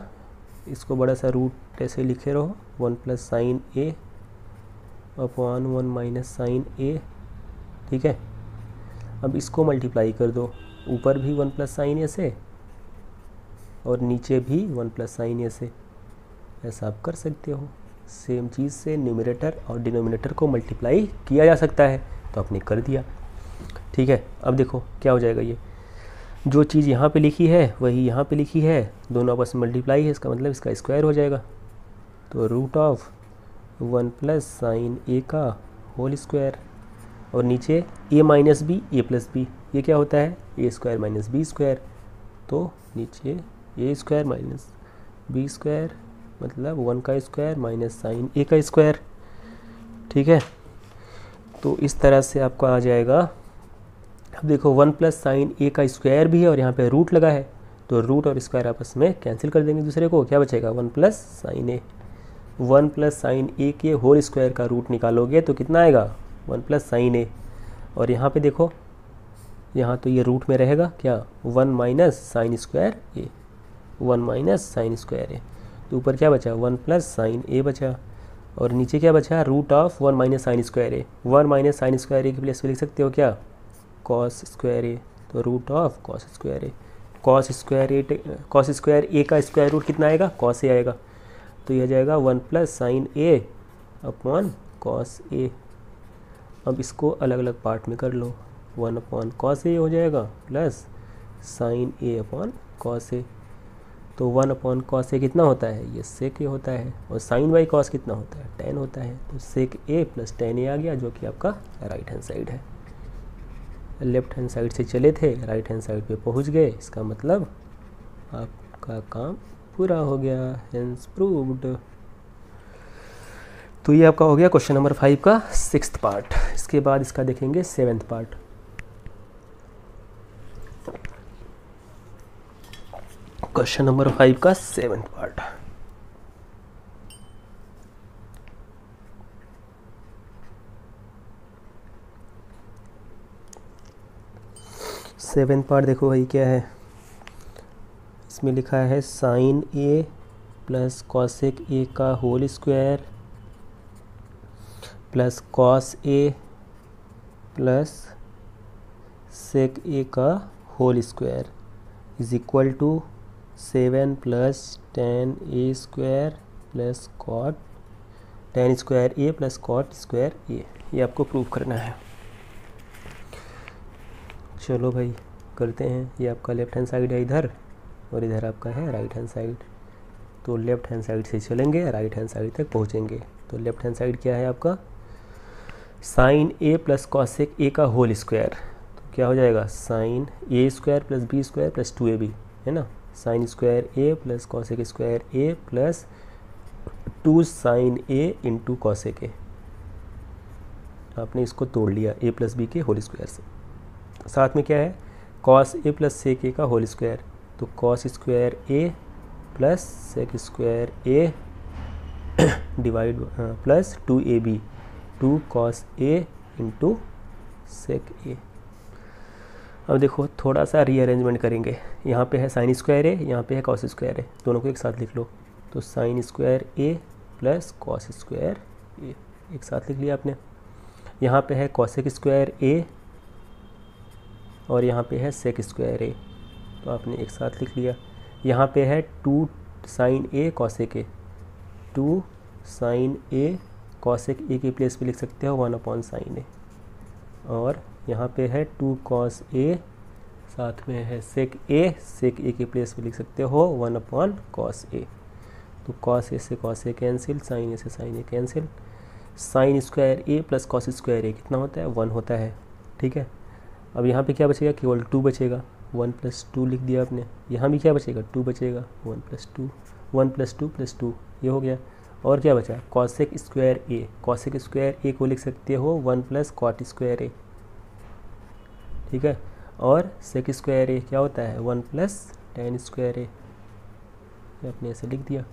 इसको बड़ा सा रूट ऐसे लिखे रहो, 1 plus sine A upon 1 minus sine ए, ठीक है। अब इसको मल्टीप्लाई कर दो, ऊपर भी 1 प्लस साइन ए से और नीचे भी 1 प्लस साइन ए से, ऐसा आप कर सकते हो। सेम चीज़ से न्यूमरेटर और डिनोमिनेटर को मल्टीप्लाई किया जा सकता है, तो आपने कर दिया, ठीक है। अब देखो क्या हो जाएगा, ये जो चीज़ यहाँ पे लिखी है वही यहाँ पे लिखी है, दोनों आपस में मल्टीप्लाई है, इसका मतलब इसका स्क्वायर हो जाएगा। तो √1 प्लस साइन ए का होल स्क्वायर और नीचे a minus B A plus b, ये क्या होता है ए स्क्वायर माइनस बी स्क्वायर, तो नीचे a square minus B square मतलब 1 का स्क्वायर माइनस साइन ए का स्क्वायर। ठीक है, तो इस तरह से आपका आ जाएगा। अब देखो 1 प्लस साइन ए का स्क्वायर भी है और यहाँ पे रूट लगा है, तो रूट और स्क्वायर आपस में कैंसिल कर देंगे दूसरे को, क्या बचेगा 1 प्लस साइन ए। 1 प्लस साइन ए के होल स्क्वायर का रूट निकालोगे तो कितना आएगा 1 प्लस साइन ए, और यहाँ पे देखो यहाँ तो ये रूट में रहेगा क्या 1 minus sine square A, 1 minus sine square A, तो ऊपर क्या बचा 1 प्लस साइन ए बचा, और नीचे क्या बचा root of 1 minus sine square A. 1 minus sine square A की प्लेस पे लिख सकते हो क्या कॉस स्क्वायर ए, तो root of cos square A. Cos square A का स्क्वायर रूट कितना आएगा कॉस ए आएगा, तो यह जाएगा 1 plus sine A upon cos ए। अब इसको अलग अलग पार्ट में कर लो, 1 अपॉन कॉस ए हो जाएगा plus sine A upon cos A, तो 1 अपॉन कॉस ए कितना होता है ये सेक ए होता है, और साइन बाई कॉस कितना होता है tan होता है, तो सेक ए प्लस tan ए आ गया जो कि आपका राइट हैंड साइड है। लेफ्ट हैंड साइड से चले थे राइट हैंड साइड पे पहुंच गए, इसका मतलब आपका काम पूरा हो गया, हेंस प्रूव्ड। तो ये आपका हो गया क्वेश्चन नंबर 5 का 6th पार्ट। इसके बाद इसका देखेंगे 7th पार्ट। क्वेश्चन नंबर 5 का 7th पार्ट। सेवेंथ पार्ट देखो भाई क्या है, इसमें लिखा है sine A plus cosec A का whole square plus cos A plus sec A का whole square is equal to 7 plus tan A square plus cot tan square A plus cot square A. ये आपको prove करना है। चलो भाई करते हैं। ये आपका लेफ्ट हैंड साइड है इधर, और इधर आपका है राइट हैंड साइड। तो लेफ्ट हैंड साइड से चलेंगे राइट हैंड साइड तक पहुँचेंगे। तो लेफ्ट हैंड साइड क्या है आपका sine A plus cosec A का होल स्क्वायर, तो क्या हो जाएगा sine A square plus B square plus 2ab है ना, sine square A plus cosec square A plus 2 sine A into cosec A. आपने इसको तोड़ लिया ए प्लस बी के होल स्क्वायर से। साथ में क्या है cos A plus sec A का होल स्क्वायर, तो cos square A plus sec square A divide plus 2ab 2 cos A into sec ए। अब देखो थोड़ा सा रीअरेंजमेंट करेंगे। यहाँ पे है साइन स्क्वायर ए, यहाँ पे है कॉस स्क्वायर ए, दोनों को एक साथ लिख लो। तो साइन स्क्वायर ए प्लस कॉस स्क्वायर ए एक साथ लिख लिया आपने। यहाँ पे है कॉसेक स्क्वायर ए और यहाँ पे है सेक स्क्वायर ए, तो आपने एक साथ लिख लिया। यहाँ पे है 2 sine a cosec a, 2 sine a cosec a की प्लेस पे लिख सकते हो 1 अपॉन साइन ए, और यहाँ पे है 2 कॉस ए, साथ में है सेक ए की प्लेस पे लिख सकते हो 1 अपॉन कॉस ए। तो कॉस ए से cos A cancel, sign A से साइन ए कैंसिल। साइन स्क्वायर ए प्लस कॉस स्क्वायर ए कितना होता है 1 होता है। ठीक है, अब यहाँ पे क्या बचेगा केवल 2 बचेगा, 1 प्लस 2 लिख दिया आपने। यहाँ भी क्या बचेगा 2 बचेगा, 1 प्लस 2 1 प्लस 2 प्लस 2 ये हो गया। और क्या बचा कॉसेक स्क्वायर ए, कॉसेक स्क्वायर ए को लिख सकते हो 1 प्लस कॉट स्क्वायर ए। ठीक है, और सेक स्क्वायर ए क्या होता है 1 प्लस tan स्क्वायर ए, आपने ऐसे लिख दिया।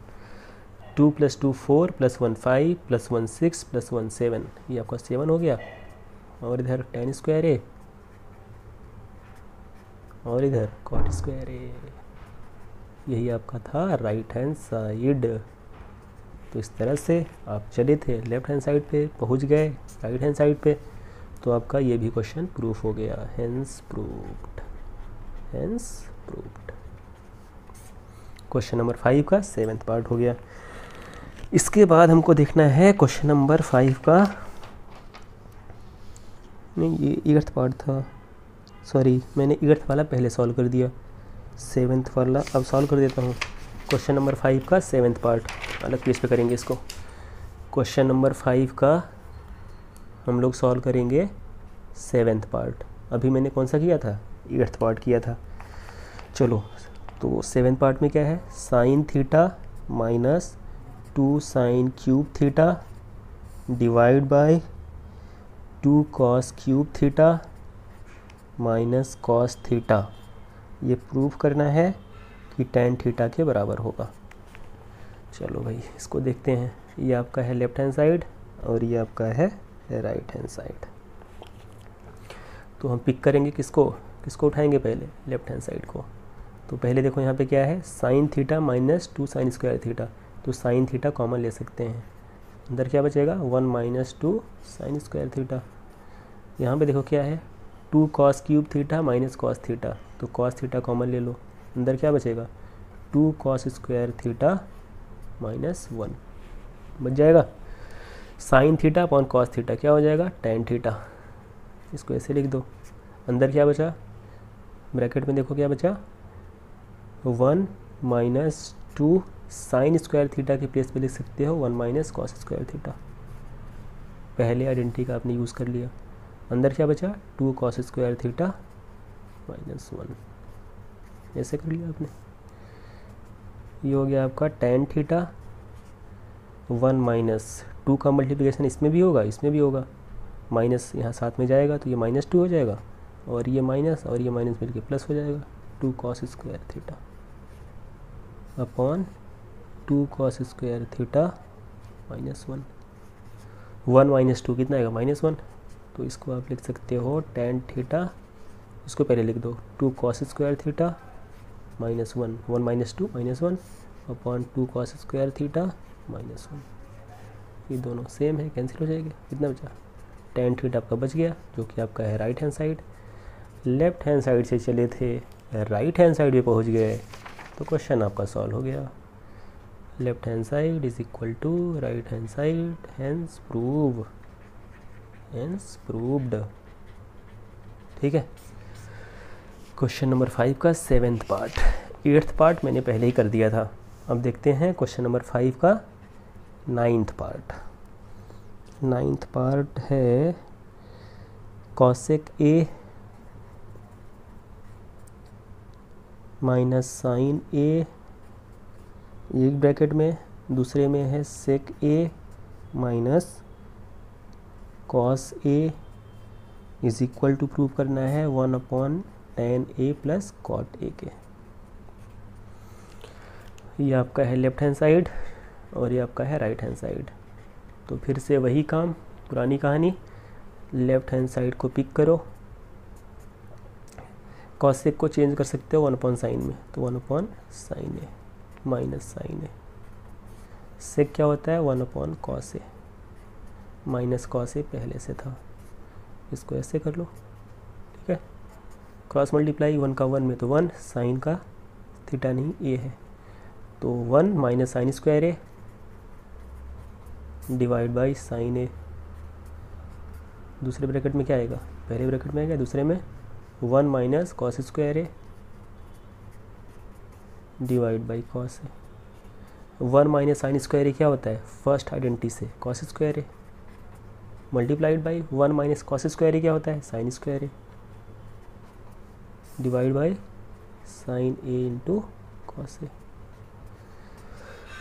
2 प्लस 2 4 प्लस 1 5 प्लस 1 6 प्लस 1 7, ये आपका 7 हो गया। और इधर tan स्क्वायर ए और इधर कॉट स्क्वायर ए, यही आपका था राइट हैंड साइड। तो इस तरह से आप चले थे लेफ्ट हैंड साइड पे, पहुंच गए राइट हैंड साइड पे, तो आपका ये भी क्वेश्चन प्रूफ हो गया, hence proved, hence proved. Question number 5 का 7th पार्ट हो गया। इसके बाद हमको देखना है क्वेश्चन नंबर 5 का, नहीं ये 8th पार्ट था, सॉरी मैंने 8th वाला पहले सॉल्व कर दिया, 7th वाला अब सॉल्व कर देता हूँ। क्वेश्चन नंबर 5 का 7th पार्ट अलग पेज पे करेंगे इसको। क्वेश्चन नंबर 5 का हम लोग सॉल्व करेंगे 7th पार्ट। अभी मैंने कौन सा किया था, 8th पार्ट किया था। चलो तो 7th पार्ट में क्या है, sine theta minus 2 sine cube theta divide by 2 cos cube theta minus cos theta. ये प्रूफ करना है कि tan थीटा के बराबर होगा। चलो भाई इसको देखते हैं। ये आपका है लेफ्ट हैंड साइड और ये आपका है राइट हैंड साइड। तो हम पिक करेंगे किसको, किसको उठाएंगे पहले, लेफ्ट हैंड साइड को। तो पहले देखो यहाँ पे क्या है, sine theta minus 2 sign square theta. तो साइन थीटा कॉमन ले सकते हैं, अंदर क्या बचेगा 1 माइनस 2 साइन स्क्वायर थीटा। यहाँ पे देखो क्या है 2 cos cube theta minus cos theta. तो कॉस थीटा कॉमन ले लो, अंदर क्या बचेगा 2 कॉस स्क्वायर थीटा माइनस 1 बच जाएगा। Sign theta upon cos theta क्या हो जाएगा tan थीटा। इसको ऐसे लिख दो। अंदर क्या बचा, ब्रैकेट में देखो क्या बचा 1 माइनस 2 साइन स्क्वायर थीटा के प्लेस पे लिख सकते हो 1 माइनस कॉस स्क्वायर थीटा। पहले आइडेंटिटी का आपने यूज़ कर लिया। अंदर क्या बचा 2 कॉस स्क्वायर थीटा माइनस 1, ऐसे कर लिया आपने। ये हो गया आपका tan थीटा। 1 माइनस 2 का मल्टीप्लिकेशन इसमें भी होगा, इसमें भी होगा, माइनस यहाँ साथ में जाएगा तो ये -2 हो जाएगा और ये माइनस मिलके प्लस हो जाएगा 2 cos square theta upon 2 cos square theta minus 1। 1 minus 2 कितना आएगा -1। तो इसको आप लिख सकते हो tan थीटा, इसको पहले लिख दो 2 cos square theta minus 1, 1 minus 2 -1 upon 2 cos square theta minus 1। ये दोनों सेम है, कैंसिल हो जाएंगे। कितना बचा tan थीटा आपका बच गया, जो कि आपका है right hand side. Left hand side से चले थे, राइट हैंड साइड पे पहुंच गए, तो क्वेश्चन आपका सॉल्व हो गया। Left hand side is equal to right hand side, hence proved. ठीक है, क्वेश्चन नंबर 5 का 7th पार्ट। 8th पार्ट मैंने पहले ही कर दिया था। अब देखते हैं क्वेश्चन नंबर 5 का 9th पार्ट। 9th पार्ट है cosec A minus sine A, एक ब्रैकेट में, दूसरे में है sec A minus cos A is equal to prove करना है 1 upon tan A plus cot A के। ये आपका है लेफ्ट हैंड साइड और ये आपका है राइट हैंड साइड। तो फिर से वही काम, पुरानी कहानी, लेफ्ट हैंड साइड को पिक करो, कॉसेक को चेंज कर सकते हो 1 अपॉन साइन में, तो 1 upon sine A minus sine ए। सेक क्या होता है 1 upon cos A, minus cos ए पहले से था, इसको ऐसे कर लो। ठीक है, क्रॉस मल्टीप्लाई 1 का 1 में तो 1, साइन का थीटा नहीं ए है, तो 1 minus sine square A divide by sine A. दूसरे ब्रैकेट में क्या आएगा, पहले ब्रैकेट में आएगा, दूसरे में 1 minus cos square A divide by cos A. 1 minus sine square ए क्या होता है, फर्स्ट आइडेंटिटी से cos square A multiplied by 1 minus cos square ए क्या होता है sine square A divide by sine A into cos A.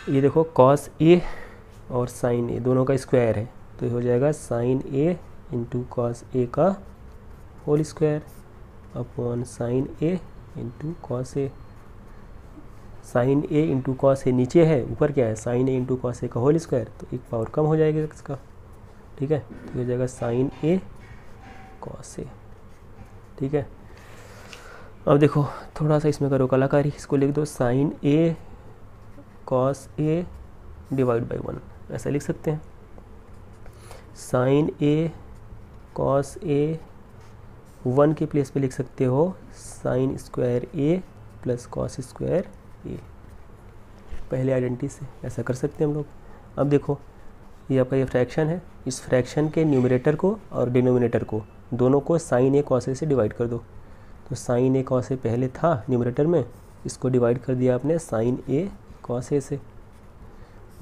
ये देखो cos A और साइन ए दोनों का स्क्वायर है, तो ये हो जाएगा साइन ए इंटू कॉस ए का whole square upon sine A into cos A. Sine A into cos ए नीचे है, ऊपर क्या है साइन ए इंटू कॉस ए का होल स्क्वायर, तो एक पावर कम हो जाएगा इसका। ठीक है, तो हो जाएगा साइन ए कॉस ए। ठीक है, अब देखो थोड़ा सा इसमें करो कलाकारी, इसको लिख दो sine a cos A divide by 1, ऐसा लिख सकते हैं। साइन ए कॉस ए 1 के प्लेस पे लिख सकते हो साइन स्क्वायर ए प्लस कॉस स्क्वायर ए, पहले आइडेंटिटी से ऐसा कर सकते हैं हम लोग। अब देखो ये आपका ये फ्रैक्शन है, इस फ्रैक्शन के न्यूमरेटर को और डिनोमिनेटर को दोनों को साइन ए कॉस ए से डिवाइड कर दो। तो साइन ए कॉस ए पहले था न्यूमरेटर में, इसको डिवाइड कर दिया आपने साइन ए कॉस ए से,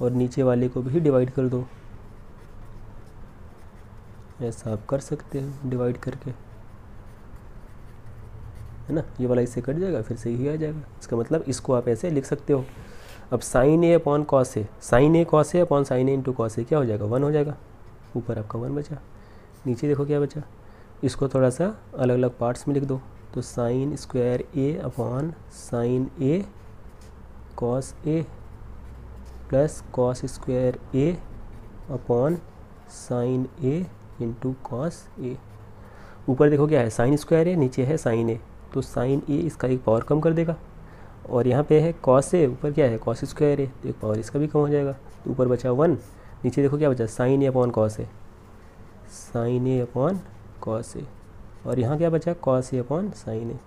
और नीचे वाले को भी डिवाइड कर दो ऐसा आप कर सकते हो डिवाइड करके, है ना। ये वाला इससे कट जाएगा, फिर से ही आ जाएगा। इसका मतलब इसको आप ऐसे लिख सकते हो। अब sign A upon cos A, sine a cos A upon sine A into cos ए क्या हो जाएगा, 1 हो जाएगा। ऊपर आपका 1 बचा, नीचे देखो क्या बचा। इसको थोड़ा सा अलग अलग पार्ट्स में लिख दो। तो sine square A upon sine a cos A plus cos square A upon sine A into cos ए। ऊपर देखो क्या है, साइन स्क्वायर ए, नीचे है साइन ए, तो साइन ए इसका एक पावर कम कर देगा। और यहाँ पे है कॉस ए, ऊपर क्या है कॉस स्क्वायर ए, तो एक पावर इसका भी कम हो जाएगा। तो ऊपर बचा 1, नीचे देखो क्या बचा, sign A upon cos A, sine A upon cos ए, और यहाँ क्या बचा कॉस ए अपॉन साइन ए।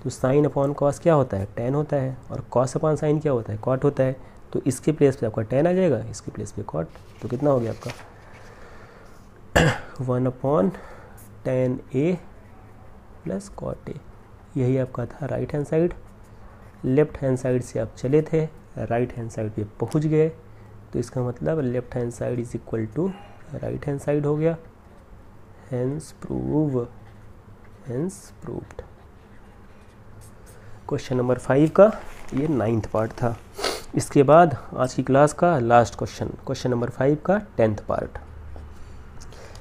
तो साइन अपॉन कॉस क्या होता है, tan होता है, और कॉस अपॉन साइन क्या होता है, कॉट होता है। तो इसके प्लेस पे आपका tan आ जाएगा, इसके प्लेस पे कॉट। तो कितना हो गया आपका 1 upon tan A plus cot a. यही आपका था right hand side. Left hand side से आप चले थे, राइट हैंड साइड पे पहुंच गए, तो इसका मतलब left hand side is equal to right hand side हो गया। Hence prove, hence proved. Question number 5 का ये 9th पार्ट था। इसके बाद आज की क्लास का लास्ट क्वेश्चन, क्वेश्चन नंबर 5 का 10th पार्ट।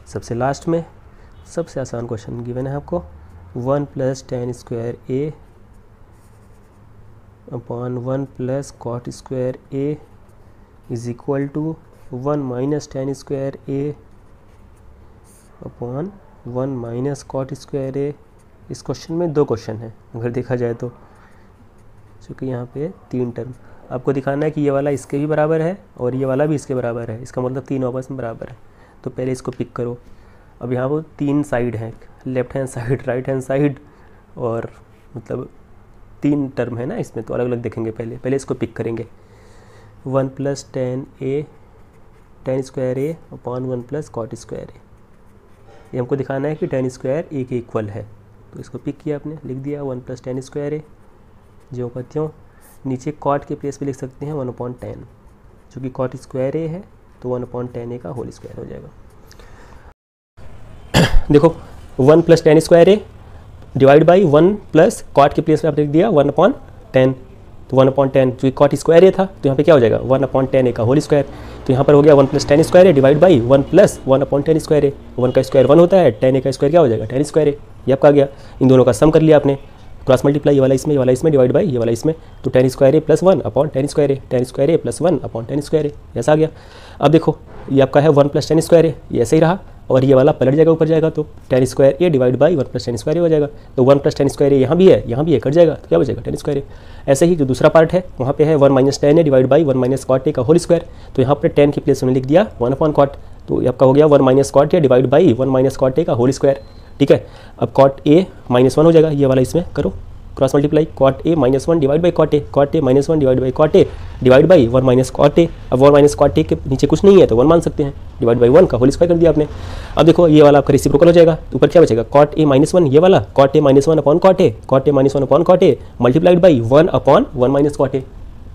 सबसे लास्ट में सबसे आसान क्वेश्चन गिवन है आपको, 1 plus tan square A upon 1 plus cot square A is equal to 1 minus tan square A upon 1 minus cot square A. इस question में 2 question हैं अगर देखा जाए तो, क्योंकि यहाँ पे 3 टर्म आपको दिखाना है कि ये वाला इसके भी बराबर है और ये वाला भी इसके बराबर है। इसका मतलब 3 आपस में बराबर है। तो पहले इसको पिक करो। अब यहाँ वो 3 साइड हैं, left hand side, right hand side, और मतलब 3 टर्म है ना इसमें, तो अलग अलग देखेंगे। पहले इसको पिक करेंगे। 1 plus tan square A upon 1 plus cot square A. ये हमको दिखाना है कि tan स्क्वायर ए के इक्वल है, तो इसको पिक किया आपने, लिख दिया 1 प्लस tan स्क्वायर ए जो का त्यों। नीचे कॉट के प्लेस पे लिख सकते हैं 1 अपॉन tan, जो कि कॉट स्क्वायर ए है, तो 1 अपॉन tan ए का होल स्क्वायर हो जाएगा। देखो 1 plus tan square A divide by 1 plus cot के प्लेस पे आप लिख दिया 1 अपॉन tan, तो 1 अपॉन tan जो कॉट स्क्वायर ए था, तो यहाँ पे क्या हो जाएगा 1 अपॉन tan ए का होल स्क्वायर। तो यहाँ पर हो गया 1 plus tan square A divide by 1 plus 1 upon tan square A. 1 का स्क्वायर 1 होता है, tan ए का स्क्वायर क्या हो जाएगा tan स्क्वायर ए। ये आपका आ गया। इन दोनों का सम कर लिया आपने, क्रॉस मल्टीप्लाई, ये वाला इसमें डिवाइड बाई ये वाला इसमें, तो tan स्क्वायर ए प्लस 1 अपॉन tan स्क्वायर ए, tan स्क्वायर ए प्लस 1 अपॉन tan स्क्वायर ए, ऐसा आ गया। अब देखो ये आपका है 1 प्लस tan स्क्वायर ए, ये ऐसे ही रहा, और ये वाला पलट जाएगा ऊपर जाएगा, तो tan square A divide by 1 plus tan square A हो जाएगा। तो 1 प्लस tan स्क्वायर ए यहाँ भी है, कट जाएगा, तो क्या बचेगा tan स्क्वायर ए। ऐसे ही जो दूसरा पार्ट है वहाँ पे है 1 minus tan a divide by 1 minus cot a का होल स्क्वायर। तो यहाँ पर tan की प्लेस में लिख दिया 1 अपॉन कॉट, तो आपका हो गया 1 minus cot a divide by 1 minus cot a का होल स्क्वायर। ठीक है, अब कॉट ए माइनस 1 हो जाएगा, ये वाला इसमें करो cross multiply, cot a minus 1 divide by cot a minus 1 divide by cot a divide by 1 minus cot a. अब 1 माइनस कॉट ए के नीचे कुछ नहीं है तो 1 मान सकते हैं, डिवाइड बाई 1 का होल स्क्वायर कर दिया आपने। अब देखो ये वाला आपका रेसिप्रोकल हो जाएगा, तो ऊपर क्या बचेगा कॉट ए माइनस 1, ये वाला cot a minus 1 upon cot a minus 1 upon cot a multiplied by 1 upon 1 minus cot a,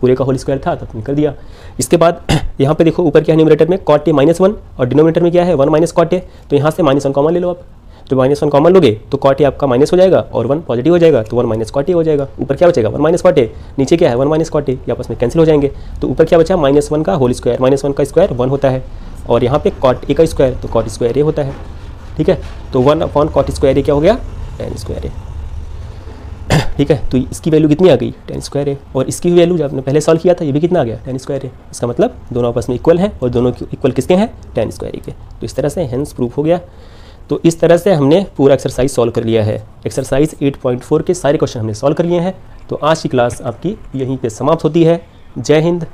पूरे का होल स्क्वायर था तो निकल दिया। इसके बाद यहाँ पे देखो ऊपर क्या है न्यूमरेटर में कॉट ए माइनस 1 और डिनोमिनेटर में क्या है 1 माइनस कॉट ए, तो यहाँ से माइनस 1 कॉमन ले लो आप, तो माइनस 1 कॉमन लोगे तो कॉट ए आपका माइनस हो जाएगा और 1 पॉजिटिव हो जाएगा, तो 1 माइनस कॉट ए हो जाएगा। ऊपर क्या बचेगा 1 माइनस कॉट ए, नीचे क्या है 1 माइनस कॉट ए, ये आपस में कैंसिल हो जाएंगे। तो ऊपर क्या बचा माइनस 1 का होल स्क्वायर, माइनस 1 का स्क्वायर 1 होता है, और यहाँ पे कॉट ए का स्क्वायर, तो कॉट स्क्वायर ए होता है। ठीक है, तो 1 अपॉन कॉट स्क्वायर ए क्या हो गया tan स्क्वायर ए। ठीक है, तो इसकी वैल्यू कितनी आ गई tan स्क्वायर ए, और इसकी वैल्यू जब आपने पहले सॉल्व किया था ये भी कितना आ गया tan स्क्वायर ए। इसका मतलब दोनों आपस में इक्वल हैं, और दोनों इक्वल किसके हैं tan स्क्वायर ए के। तो इस तरह से हेंस प्रूफ हो गया। तो इस तरह से हमने पूरा एक्सरसाइज सॉल्व कर लिया है। एक्सरसाइज 8.4 के सारे क्वेश्चन हमने सॉल्व कर लिए हैं। तो आज की क्लास आपकी यहीं पे समाप्त होती है। जय हिंद,